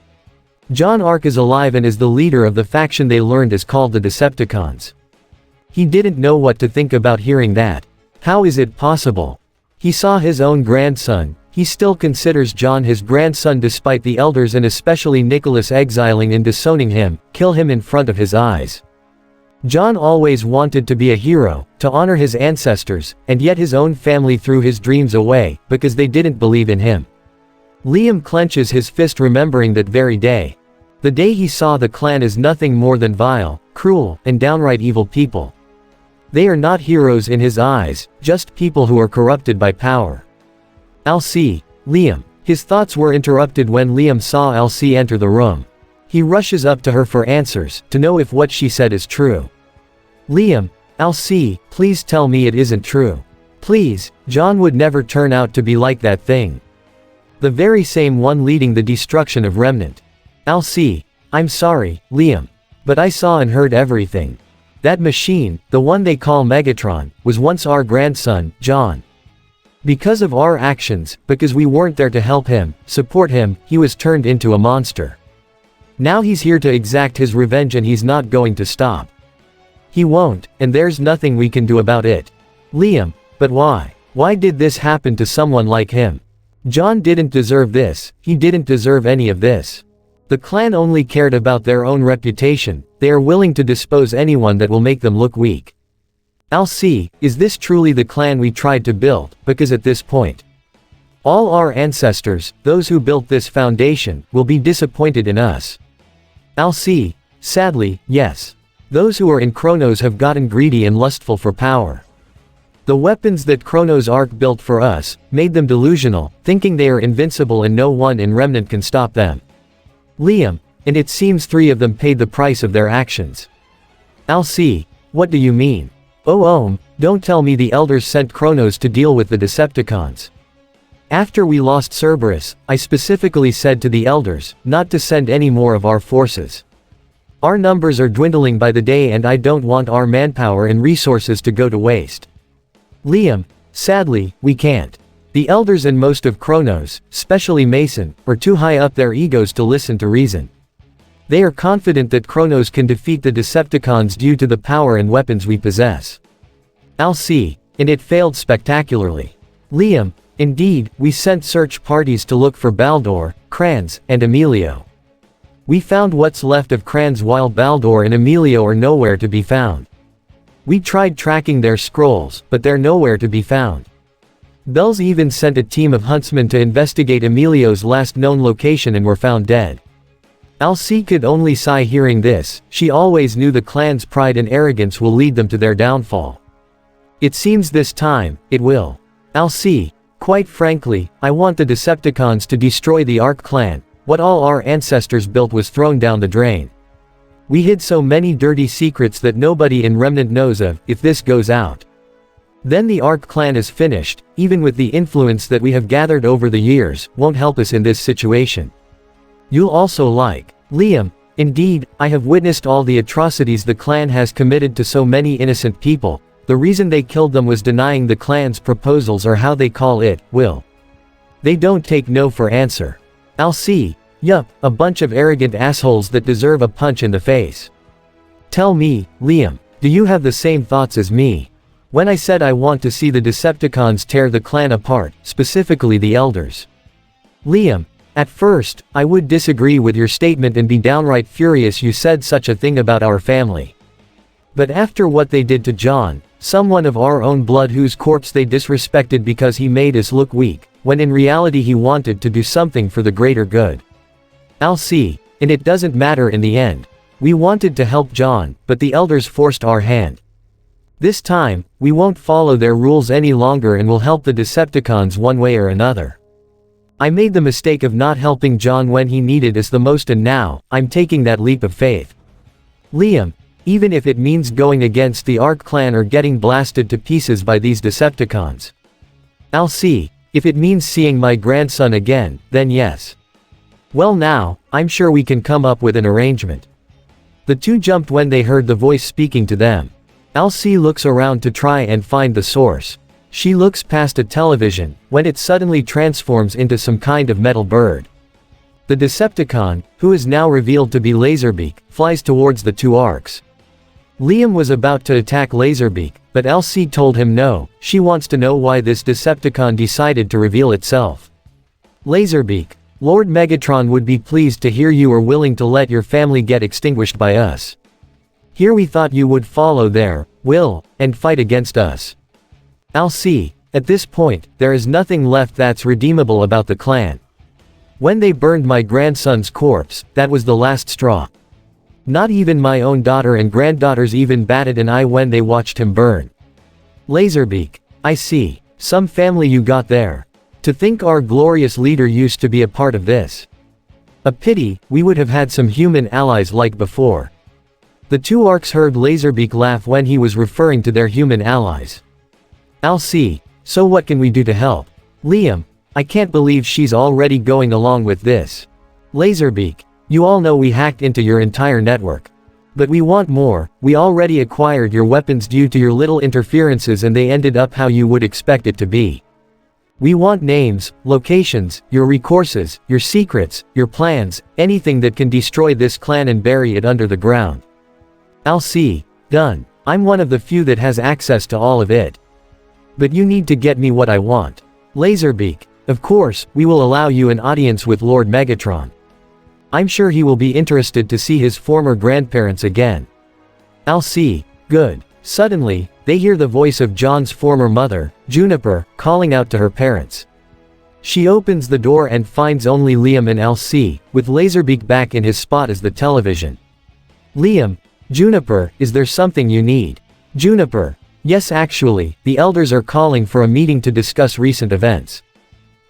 Jaune Arc is alive and is the leader of the faction they learned is called the Decepticons. He didn't know what to think about hearing that. How is it possible? He saw his own grandson. He still considers John his grandson despite the elders and especially Nicholas exiling and disowning him, kill him in front of his eyes. John always wanted to be a hero, to honor his ancestors, and yet his own family threw his dreams away, because they didn't believe in him. Liam clenches his fist remembering that very day. The day he saw the clan as nothing more than vile, cruel, and downright evil people. They are not heroes in his eyes, just people who are corrupted by power. Alcee. Liam. His thoughts were interrupted when Liam saw Alcee enter the room. He rushes up to her for answers, to know if what she said is true. Liam. Alcee, please tell me it isn't true. Please, John would never turn out to be like that thing. The very same one leading the destruction of Remnant. Alcee. I'm sorry, Liam. But I saw and heard everything. That machine, the one they call Megatron, was once our grandson, John. Because of our actions, because we weren't there to help him, support him, he was turned into a monster. Now he's here to exact his revenge and he's not going to stop. He won't, and there's nothing we can do about it. Liam. But why? Why did this happen to someone like him? John didn't deserve this, he didn't deserve any of this. The clan only cared about their own reputation, they are willing to dispose anyone that will make them look weak. Alcee, is this truly the clan we tried to build? Because at this point, all our ancestors, those who built this foundation, will be disappointed in us. Alcee, sadly, yes. Those who are in Kronos have gotten greedy and lustful for power. The weapons that Kronos Arc built for us, made them delusional, thinking they are invincible and no one in Remnant can stop them. Liam. And it seems 3 of them paid the price of their actions. Alcee. What do you mean? Oh, don't tell me the elders sent Kronos to deal with the Decepticons. After we lost Cerberus, I specifically said to the elders, not to send any more of our forces. Our numbers are dwindling by the day and I don't want our manpower and resources to go to waste. Liam, sadly, we can't. The elders and most of Kronos, especially Mason, are too high up their egos to listen to reason. They are confident that Kronos can defeat the Decepticons due to the power and weapons we possess. I'll see, and it failed spectacularly. Liam, indeed, we sent search parties to look for Baldur, Kranz, and Emilio. We found what's left of Kranz while Baldur and Emilio are nowhere to be found. We tried tracking their scrolls, but they're nowhere to be found. Bells even sent a team of huntsmen to investigate Emilio's last known location and were found dead. Alcee could only sigh hearing this. She always knew the clan's pride and arrogance will lead them to their downfall. It seems this time, it will. Alcee, quite frankly, I want the Decepticons to destroy the Arc clan. What all our ancestors built was thrown down the drain. We hid so many dirty secrets that nobody in Remnant knows of. If this goes out, then the Arc clan is finished. Even with the influence that we have gathered over the years, won't help us in this situation. You'll also like. Liam, indeed, I have witnessed all the atrocities the clan has committed to so many innocent people. The reason they killed them was denying the clan's proposals or how they call it, will. They don't take no for answer. Alcee, yup, a bunch of arrogant assholes that deserve a punch in the face. Tell me, Liam, do you have the same thoughts as me? When I said I want to see the Decepticons tear the clan apart, specifically the elders. Liam, at first, I would disagree with your statement and be downright furious you said such a thing about our family. But after what they did to John, someone of our own blood whose corpse they disrespected because he made us look weak, when in reality he wanted to do something for the greater good. Alcee, and it doesn't matter in the end. We wanted to help John, but the elders forced our hand. This time, we won't follow their rules any longer and will help the Decepticons one way or another. I made the mistake of not helping John when he needed us the most and now, I'm taking that leap of faith. Liam, even if it means going against the Arc clan or getting blasted to pieces by these Decepticons. Alcee, if it means seeing my grandson again, then yes. Well now, I'm sure we can come up with an arrangement. The two jumped when they heard the voice speaking to them. Alcee looks around to try and find the source. She looks past a television, when it suddenly transforms into some kind of metal bird. The Decepticon, who is now revealed to be Laserbeak, flies towards the two arcs. Liam was about to attack Laserbeak, but Alcee told him no. She wants to know why this Decepticon decided to reveal itself. Laserbeak, Lord Megatron would be pleased to hear you are willing to let your family get extinguished by us. Here we thought you would follow their will, and fight against us. Alcee, at this point, there is nothing left that's redeemable about the clan. When they burned my grandson's corpse, that was the last straw. Not even my own daughter and granddaughters even batted an eye when they watched him burn. Laserbeak, I see. Some family you got there. To think our glorious leader used to be a part of this. A pity, we would have had some human allies like before. The two arcs heard Laserbeak laugh when he was referring to their human allies. Alcee, so what can we do to help? Liam, I can't believe she's already going along with this. Laserbeak, you all know we hacked into your entire network. But we want more. We already acquired your weapons due to your little interferences and they ended up how you would expect it to be. We want names, locations, your recourses, your secrets, your plans, anything that can destroy this clan and bury it under the ground. Alcee, done. I'm one of the few that has access to all of it. But you need to get me what I want. Laserbeak, of course, we will allow you an audience with Lord Megatron. I'm sure he will be interested to see his former grandparents again. Alcee, good. Suddenly, they hear the voice of John's former mother, Juniper, calling out to her parents. She opens the door and finds only Liam and Alcee, with Laserbeak back in his spot as the television. Liam, Juniper, is there something you need? Juniper, yes actually, the elders are calling for a meeting to discuss recent events.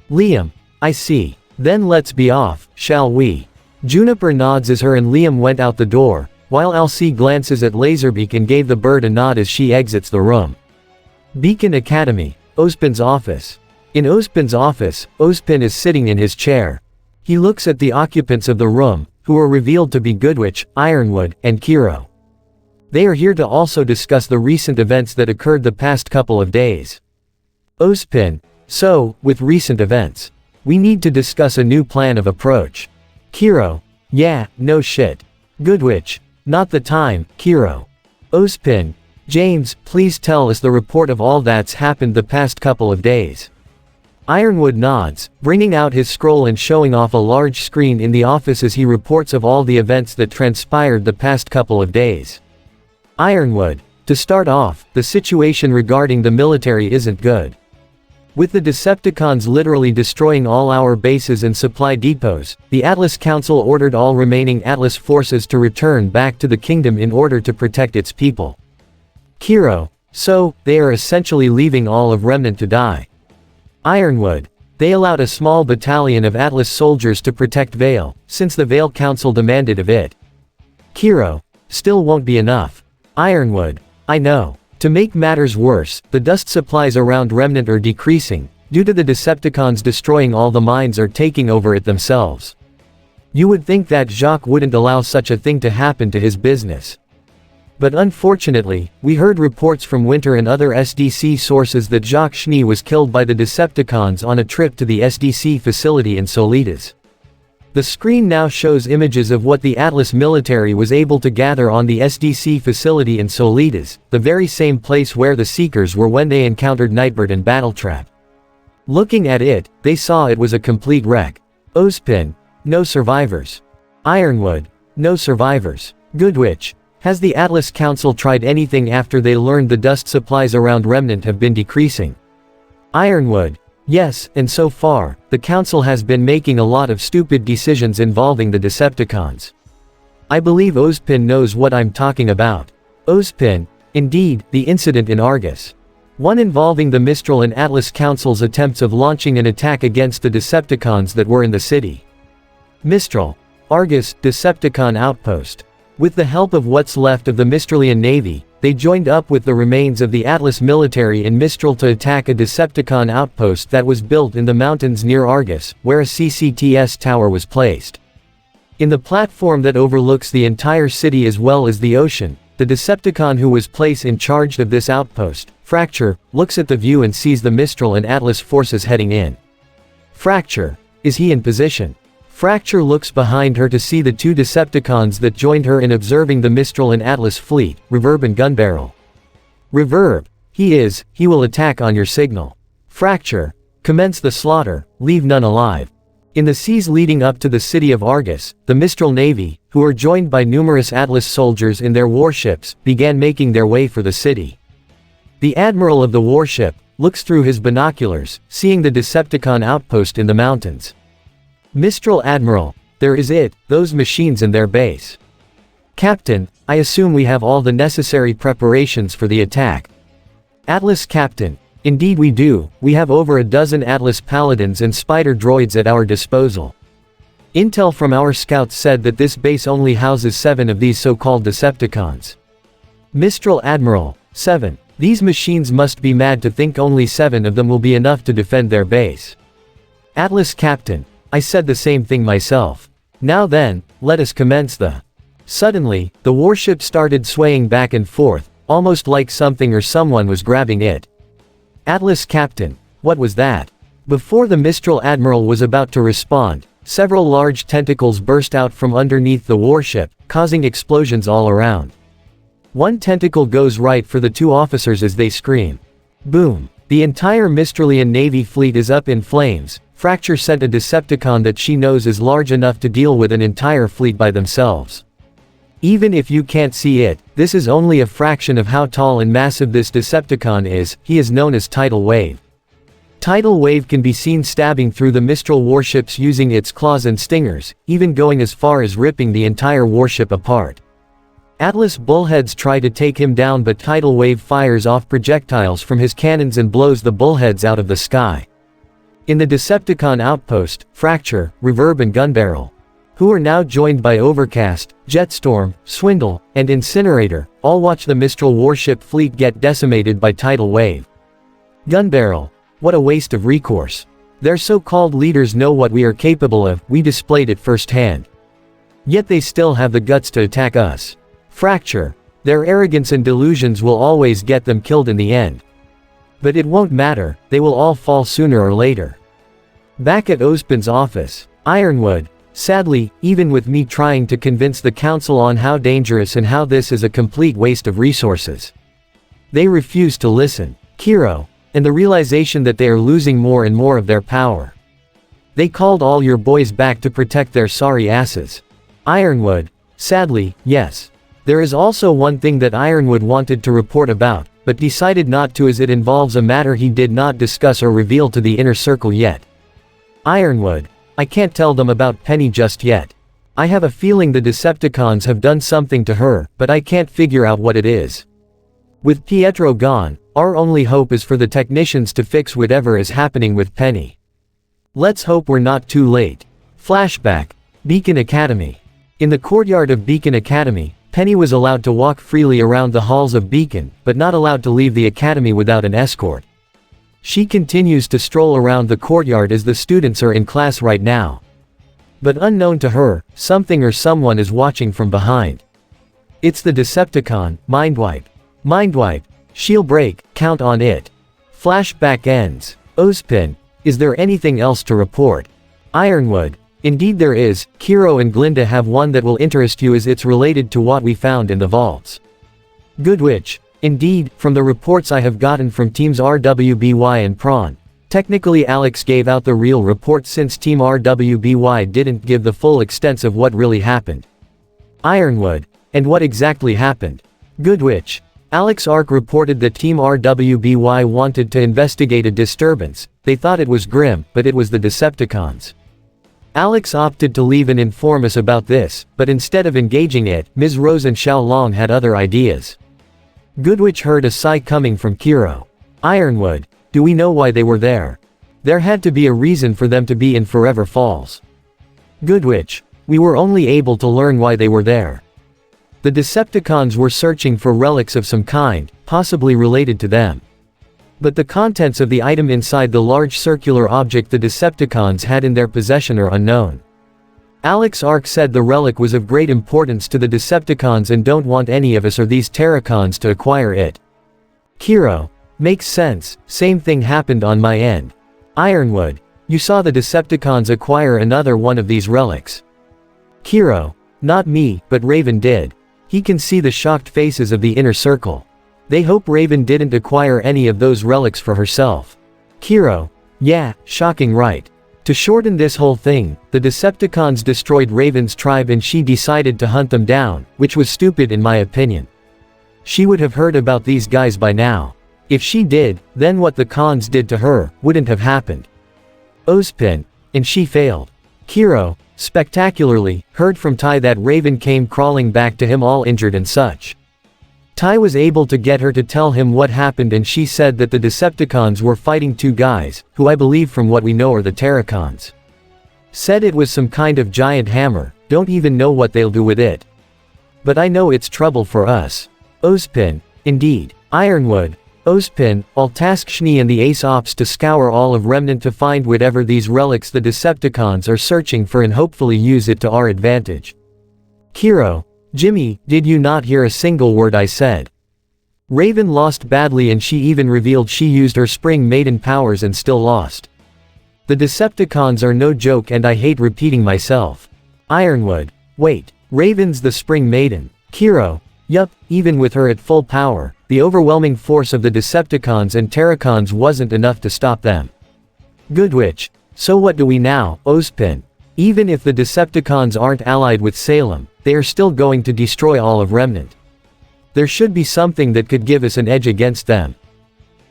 Liam, I see. Then let's be off, shall we? Juniper nods as her and Liam went out the door, while Alcee glances at Laserbeak and gave the bird a nod as she exits the room. Beacon Academy, Ozpin's office. In Ozpin's office, Ozpin is sitting in his chair. He looks at the occupants of the room, who are revealed to be Goodwitch, Ironwood, and Kiro. They are here to also discuss the recent events that occurred the past couple of days. Ozpin: so, with recent events, we need to discuss a new plan of approach. Kiro: yeah, no shit. Goodwitch: not the time, Kiro. Ozpin: James, please tell us the report of all that's happened the past couple of days. Ironwood nods, bringing out his scroll and showing off a large screen in the office as he reports of all the events that transpired the past couple of days. Ironwood: to start off, the situation regarding the military isn't good. With the Decepticons literally destroying all our bases and supply depots, the Atlas Council ordered all remaining Atlas forces to return back to the kingdom in order to protect its people. Kiro: so, they are essentially leaving all of Remnant to die. Ironwood: they allowed a small battalion of Atlas soldiers to protect Vale, since the Vale Council demanded of it. Kiro: still won't be enough. Ironwood: I know. To make matters worse, the dust supplies around Remnant are decreasing, due to the Decepticons destroying all the mines or taking over it themselves. You would think that Jacques wouldn't allow such a thing to happen to his business. But unfortunately, we heard reports from Winter and other SDC sources that Jacques Schnee was killed by the Decepticons on a trip to the SDC facility in Solitas. The screen now shows images of what the Atlas military was able to gather on the SDC facility in Solitas, the very same place where the Seekers were when they encountered Nightbird and Battletrap. Looking at it, they saw it was a complete wreck. Ozpin: no survivors. Ironwood: no survivors. Goodwitch: has the Atlas Council tried anything after they learned the dust supplies around Remnant have been decreasing? Ironwood: yes, and so far, the Council has been making a lot of stupid decisions involving the Decepticons. I believe Ozpin knows what I'm talking about. Ozpin: indeed, the incident in Argus. One involving the Mistral and Atlas Council's attempts of launching an attack against the Decepticons that were in the city. Mistral. Argus, Decepticon outpost. With the help of what's left of the Mistralian Navy, they joined up with the remains of the Atlas military in Mistral to attack a Decepticon outpost that was built in the mountains near Argus, where a CCTS tower was placed. In the platform that overlooks the entire city as well as the ocean, the Decepticon who was placed in charge of this outpost, Fracture, looks at the view and sees the Mistral and Atlas forces heading in. Fracture: is he in position? Fracture looks behind her to see the two Decepticons that joined her in observing the Mistral and Atlas fleet, RWBY and Gunbarrel. RWBY: he will attack on your signal. Fracture: commence the slaughter, leave none alive. In the seas leading up to the city of Argus, the Mistral Navy, who are joined by numerous Atlas soldiers in their warships, began making their way for the city. The admiral of the warship looks through his binoculars, seeing the Decepticon outpost in the mountains. Mistral Admiral: there is it, those machines and their base. Captain: I assume we have all the necessary preparations for the attack. Atlas Captain: indeed we do, we have over a dozen Atlas Paladins and Spider Droids at our disposal. Intel from our scouts said that this base only houses 7 of these so-called Decepticons. Mistral Admiral: 7. These machines must be mad to think only 7 of them will be enough to defend their base. Atlas Captain: I said the same thing myself. Now then, let us commence the... Suddenly, the warship started swaying back and forth, almost like something or someone was grabbing it. Atlas Captain: what was that? Before the Mistral Admiral was about to respond, several large tentacles burst out from underneath the warship, causing explosions all around. One tentacle goes right for the 2 officers as they scream. Boom! The entire Mistralian Navy fleet is up in flames. Fracture sent a Decepticon that she knows is large enough to deal with an entire fleet by themselves. Even if you can't see it, this is only a fraction of how tall and massive this Decepticon is. He is known as Tidal Wave. Tidal Wave can be seen stabbing through the Mistral warships using its claws and stingers, even going as far as ripping the entire warship apart. Atlas bullheads try to take him down, but Tidal Wave fires off projectiles from his cannons and blows the bullheads out of the sky. In the Decepticon outpost, Fracture, RWBY and Gunbarrel, who are now joined by Overcast, Jetstorm, Swindle, and Incinerator, all watch the Mistral warship fleet get decimated by Tidal Wave. Gunbarrel: What a waste of recourse. Their so-called leaders know what we are capable of, we displayed it firsthand. Yet they still have the guts to attack us. Fracture. Their arrogance and delusions will always get them killed in the end. But it won't matter, they will all fall sooner or later. Back at Ozpin's office. Ironwood. Sadly, even with me trying to convince the council on how dangerous and how this is a complete waste of resources, they refuse to listen. Kiro. And the realization that they are losing more and more of their power. They called all your boys back to protect their sorry asses. Ironwood. Sadly, yes. There is also one thing that Ironwood wanted to report about, but decided not to as it involves a matter he did not discuss or reveal to the inner circle yet. Ironwood. I can't tell them about Penny just yet. I have a feeling the Decepticons have done something to her, but I can't figure out what it is. With Pietro gone, our only hope is for the technicians to fix whatever is happening with Penny. Let's hope we're not too late. Flashback. Beacon Academy. In the courtyard of Beacon Academy, Penny was allowed to walk freely around the halls of Beacon, but not allowed to leave the academy without an escort. She continues to stroll around the courtyard as the students are in class right now. But unknown to her, something or someone is watching from behind. It's the Decepticon, Mindwipe. Mindwipe. She'll break, count on it. Flashback ends. Ozpin. Is there anything else to report? Ironwood. Indeed there is. Kiro and Glinda have one that will interest you as it's related to what we found in the vaults. Goodwitch. Indeed, from the reports I have gotten from teams RWBY and Prawn. Technically Alex gave out the real report since team RWBY didn't give the full extent of what really happened. Ironwood. And what exactly happened? Goodwitch. Alex Arc reported that Team RWBY wanted to investigate a disturbance. They thought it was Grim, but it was the Decepticons. Alex opted to leave and inform us about this, but instead of engaging it, Ms. Rose and Xiao Long had other ideas. Goodwitch heard a sigh coming from Kiro. Ironwood. Do we know why they were there? There had to be a reason for them to be in Forever Falls. Goodwitch. We were only able to learn why they were there. The Decepticons were searching for relics of some kind, possibly related to them. But the contents of the item inside the large circular object the Decepticons had in their possession are unknown. Alex Arc said the relic was of great importance to the Decepticons and don't want any of us or these Terracons to acquire it. Kiro. Makes sense, same thing happened on my end. Ironwood. You saw the Decepticons acquire another one of these relics. Kiro. Not me, but Raven did. He can see the shocked faces of the inner circle. They hope Raven didn't acquire any of those relics for herself. Kiro. Yeah, shocking right. To shorten this whole thing, the Decepticons destroyed Raven's tribe and she decided to hunt them down, which was stupid in my opinion. She would have heard about these guys by now. If she did, then what the cons did to her, wouldn't have happened. Ozpin. And she failed. Kiro. Spectacularly, heard from Tai that Raven came crawling back to him all injured and such. Tai was able to get her to tell him what happened and she said that the Decepticons were fighting two guys, who I believe from what we know are the Terracons. Said it was some kind of giant hammer, don't even know what they'll do with it. But I know it's trouble for us. Ozpin. Indeed. Ironwood. Ozpin, I'll task Shni and the Ace Ops to scour all of Remnant to find whatever these relics the Decepticons are searching for and hopefully use it to our advantage. Kiro. Jimmy, did you not hear a single word I said? Raven lost badly and she even revealed she used her Spring Maiden powers and still lost. The Decepticons are no joke and I hate repeating myself. Ironwood. Wait, Raven's the Spring Maiden. Kiro. Yup, even with her at full power, the overwhelming force of the Decepticons and Terracons wasn't enough to stop them. Goodwitch. So what do we now, Ozpin? Even if the Decepticons aren't allied with Salem, they are still going to destroy all of Remnant. There should be something that could give us an edge against them.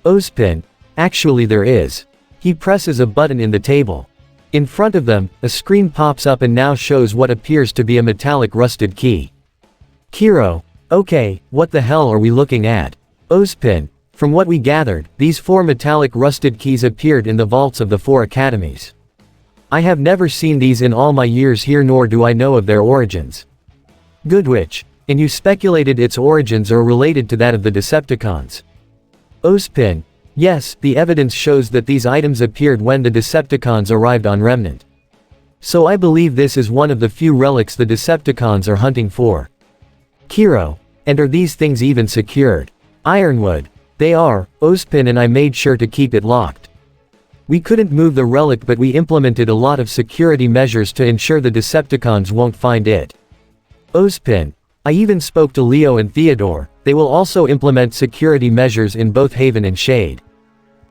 Ozpin. Actually there is. He presses a button in the table. In front of them, a screen pops up and now shows what appears to be a metallic rusted key. Kiro. Okay, what the hell are we looking at? Ozpin. From what we gathered, these 4 metallic rusted keys appeared in the vaults of the 4 academies. I have never seen these in all my years here nor do I know of their origins. Goodwitch. And you speculated its origins are related to that of the Decepticons. Ozpin. Yes, the evidence shows that these items appeared when the Decepticons arrived on Remnant. So I believe this is one of the few relics the Decepticons are hunting for. Kiro. And are these things even secured? Ironwood. They are. Ozpin and I made sure to keep it locked. We couldn't move the relic, but we implemented a lot of security measures to ensure the Decepticons won't find it. Ozpin. I even spoke to Leo and Theodore. They will also implement security measures in both Haven and Shade.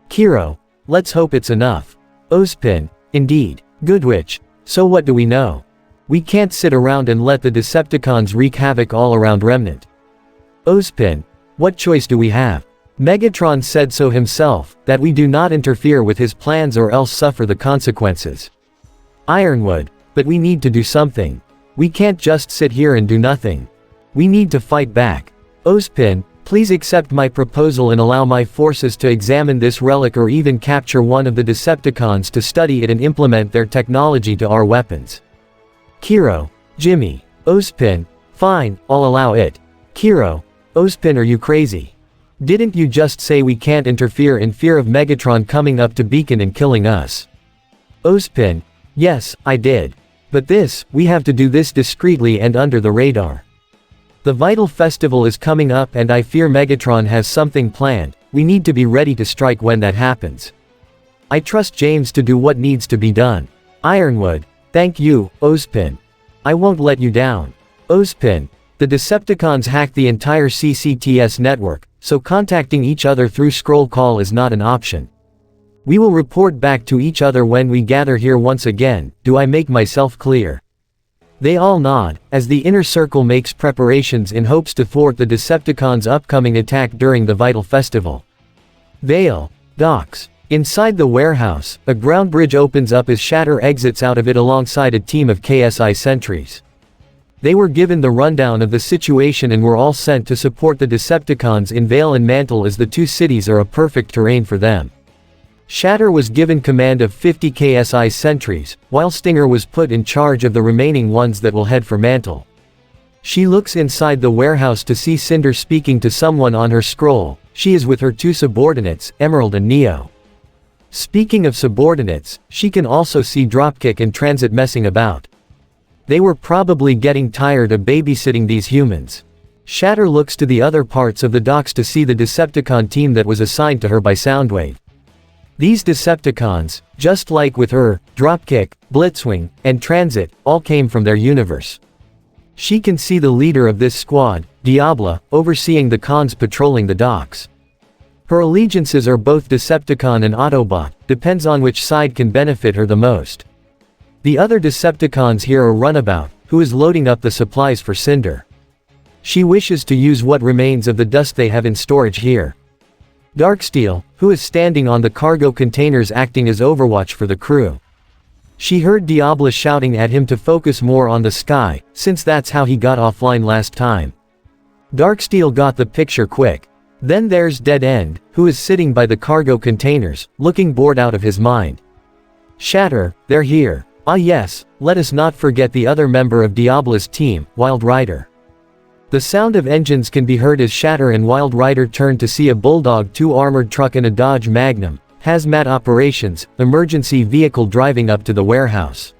Kiro. Let's hope it's enough. Ozpin. Indeed. Goodwitch. So what do we know? We can't sit around and let the Decepticons wreak havoc all around Remnant. Ozpin. What choice do we have? Megatron said so himself, that we do not interfere with his plans or else suffer the consequences. Ironwood. But we need to do something. We can't just sit here and do nothing. We need to fight back. Ozpin, please accept my proposal and allow my forces to examine this relic or even capture one of the Decepticons to study it and implement their technology to our weapons. Kiro. Jimmy. Ozpin. Fine, I'll allow it. Kiro. Ozpin, are you crazy? Didn't you just say we can't interfere in fear of Megatron coming up to Beacon and killing us? Ozpin. Yes, I did. But we have to do this discreetly and under the radar. The Vital Festival is coming up and I fear Megatron has something planned. We need to be ready to strike when that happens. I trust James to do what needs to be done. Ironwood. Thank you, Ozpin. I won't let you down. Ozpin. The Decepticons hacked the entire CCTS network, so contacting each other through scroll call is not an option. We will report back to each other when we gather here once again. Do I make myself clear? They all nod, as the inner circle makes preparations in hopes to thwart the Decepticons' upcoming attack during the Vital Festival. Vale. Docks. Inside the warehouse, a ground bridge opens up as Shatter exits out of it alongside a team of KSI sentries. They were given the rundown of the situation and were all sent to support the Decepticons in Vale and Mantle, as the two cities are a perfect terrain for them. Shatter was given command of 50 KSI sentries, while Stinger was put in charge of the remaining ones that will head for Mantle. She looks inside the warehouse to see Cinder speaking to someone on her scroll. She is with her two subordinates, Emerald and Neo. Speaking of subordinates, she can also see Dropkick and Transit messing about. They were probably getting tired of babysitting these humans. Shatter looks to the other parts of the docks to see the Decepticon team that was assigned to her by Soundwave. These Decepticons, just like with her, Dropkick, Blitzwing, and Transit, all came from their universe. She can see the leader of this squad, Diabla, overseeing the cons patrolling the docks. Her allegiances are both Decepticon and Autobot, depends on which side can benefit her the most. The other Decepticons here are Runabout, who is loading up the supplies for Cinder. She wishes to use what remains of the dust they have in storage here. Darksteel, who is standing on the cargo containers acting as overwatch for the crew. She heard Diablo shouting at him to focus more on the sky, since that's how he got offline last time. Darksteel got the picture quick. Then there's Dead End, who is sitting by the cargo containers, looking bored out of his mind. Shatter, they're here. Ah yes, let us not forget the other member of Diablo's team, Wild Rider. The sound of engines can be heard as Shatter and Wild Rider turn to see a Bulldog 2 armored truck and a Dodge Magnum, hazmat operations, emergency vehicle driving up to the warehouse.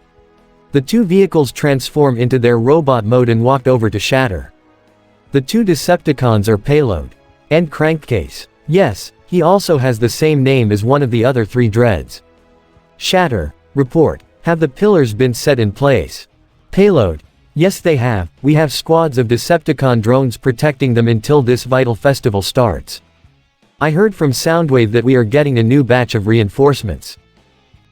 The two vehicles transform into their robot mode and walked over to Shatter. The two Decepticons are Payload and Crankcase. Yes, he also has the same name as one of the other three Dreads. Shatter. Report. Have the pillars been set in place? Payload. Yes they have. We have squads of Decepticon drones protecting them until this Vital Festival starts. I heard from Soundwave that we are getting a new batch of reinforcements.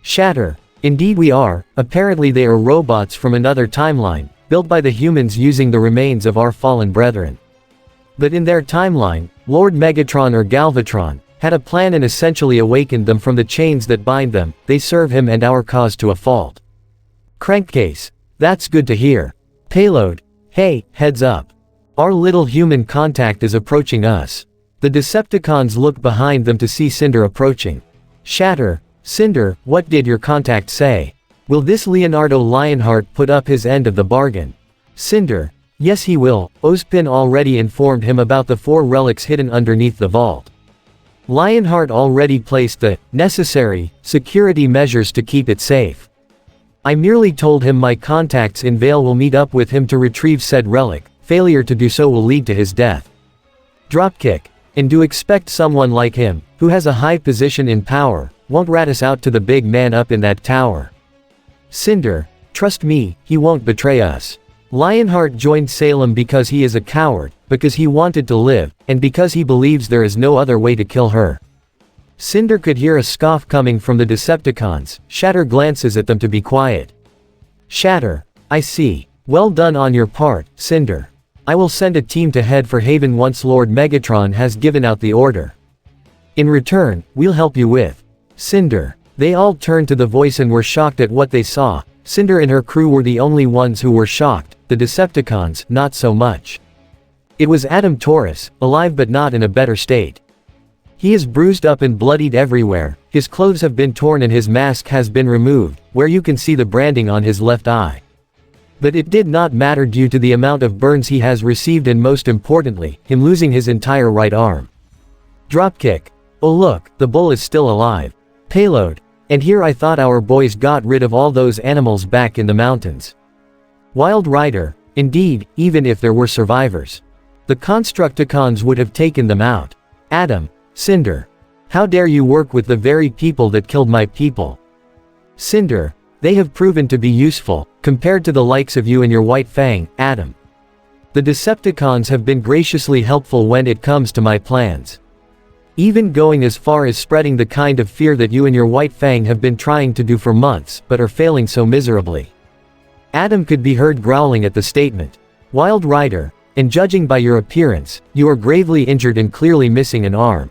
Shatter. Indeed we are. Apparently they are robots from another timeline, built by the humans using the remains of our fallen brethren. But in their timeline, Lord Megatron or Galvatron had a plan and essentially awakened them from the chains that bind them. They serve him and our cause to a fault. Crankcase. That's good to hear. Payload. Hey, heads up. Our little human contact is approaching us. The Decepticons look behind them to see Cinder approaching. Shatter. Cinder, what did your contact say? Will this Leonardo Lionheart put up his end of the bargain? Cinder. Yes he will. Ozpin already informed him about the 4 relics hidden underneath the vault. Lionheart already placed the necessary security measures to keep it safe. I merely told him my contacts in Vale will meet up with him to retrieve said relic. Failure to do so will lead to his death. Dropkick. And do expect someone like him, who has a high position in power, won't rat us out to the big man up in that tower. Cinder. Trust me, he won't betray us. Lionheart joined Salem because he is a coward, because he wanted to live, and because he believes there is no other way to kill her. Cinder could hear a scoff coming from the Decepticons. Shatter glances at them to be quiet. Shatter. I see. Well done on your part, Cinder. I will send a team to head for Haven once Lord Megatron has given out the order. In return, we'll help you with Cinder. They all turned to the voice and were shocked at what they saw. Cinder and her crew were the only ones who were shocked, the Decepticons, not so much. It was Adam Taurus, alive but not in a better state. He is bruised up and bloodied everywhere, his clothes have been torn and his mask has been removed, where you can see the branding on his left eye. But it did not matter due to the amount of burns he has received and most importantly, him losing his entire right arm. Dropkick. Oh look, the bull is still alive. Payload. And here I thought our boys got rid of all those animals back in the mountains. Wild Rider. Indeed, even if there were survivors. The Constructicons would have taken them out. Adam. Cinder. How dare you work with the very people that killed my people? Cinder. They have proven to be useful, compared to the likes of you and your White Fang, Adam. The Decepticons have been graciously helpful when it comes to my plans. Even going as far as spreading the kind of fear that you and your White Fang have been trying to do for months, but are failing so miserably. Adam could be heard growling at the statement. Wild Rider. And judging by your appearance, you are gravely injured and clearly missing an arm.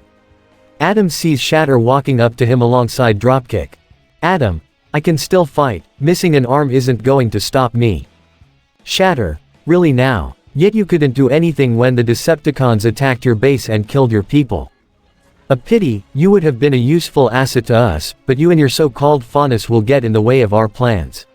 Adam sees Shatter walking up to him alongside Dropkick. Adam. I can still fight, missing an arm isn't going to stop me. Shatter. Really now? Yet you couldn't do anything when the Decepticons attacked your base and killed your people. A pity, you would have been a useful asset to us, but you and your so-called faunus will get in the way of our plans.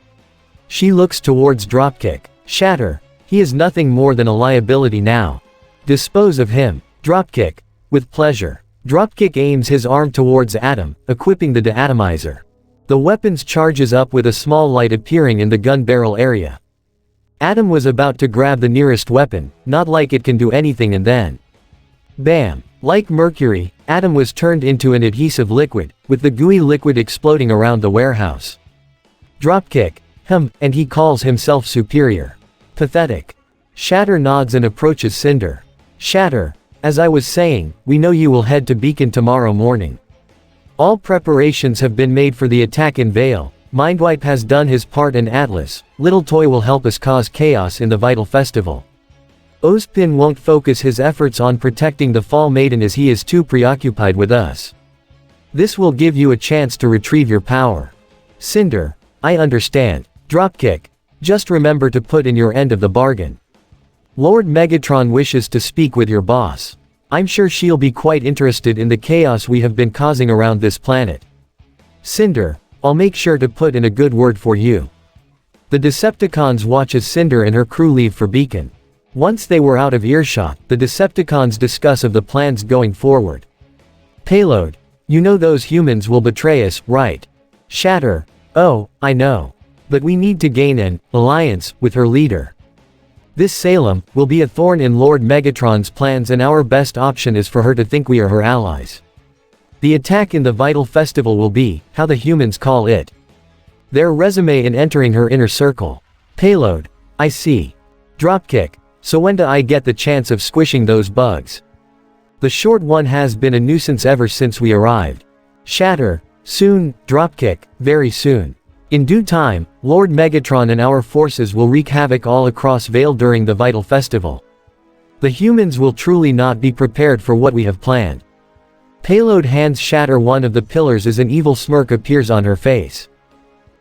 She looks towards Dropkick. Shatter. He is nothing more than a liability now. Dispose of him. Dropkick. With pleasure. Dropkick aims his arm towards Adam, equipping the deatomizer. The weapons charges up with a small light appearing in the gun barrel area. Adam was about to grab the nearest weapon, not like it can do anything and then. Bam! Like Mercury, Adam was turned into an adhesive liquid, with the gooey liquid exploding around the warehouse. Dropkick. And he calls himself superior. Pathetic. Shatter nods and approaches Cinder. Shatter. As I was saying, we know you will head to Beacon tomorrow morning. All preparations have been made for the attack in Vale. Mindwipe has done his part and Atlas, Little Toy will help us cause chaos in the Vital Festival. Ozpin won't focus his efforts on protecting the Fall Maiden as he is too preoccupied with us. This will give you a chance to retrieve your power. Cinder. I understand. Dropkick. Just remember to put in your end of the bargain. Lord Megatron wishes to speak with your boss. I'm sure she'll be quite interested in the chaos we have been causing around this planet. Cinder. I'll make sure to put in a good word for you. The Decepticons watch as Cinder and her crew leave for Beacon. Once they were out of earshot, the Decepticons discuss of the plans going forward. Payload. You know those humans will betray us, right? Shatter. Oh, I know. But we need to gain an alliance with her leader. This Salem will be a thorn in Lord Megatron's plans and our best option is for her to think we are her allies. The attack in the Vital Festival will be, how the humans call it, their resume in entering her inner circle. Payload. I see. Dropkick. So when do I get the chance of squishing those bugs? The short one has been a nuisance ever since we arrived. Shatter. Soon, Dropkick, very soon. In due time, Lord Megatron and our forces will wreak havoc all across Vale during the Vital Festival. The humans will truly not be prepared for what we have planned. Payload hands Shatter one of the pillars as an evil smirk appears on her face.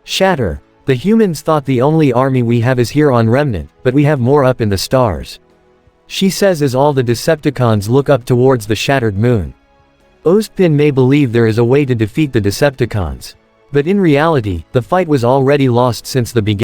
Shatter. The humans thought the only army we have is here on Remnant, but we have more up in the stars. She says as all the Decepticons look up towards the shattered moon. Ozpin may believe there is a way to defeat the Decepticons. But in reality, the fight was already lost since the beginning.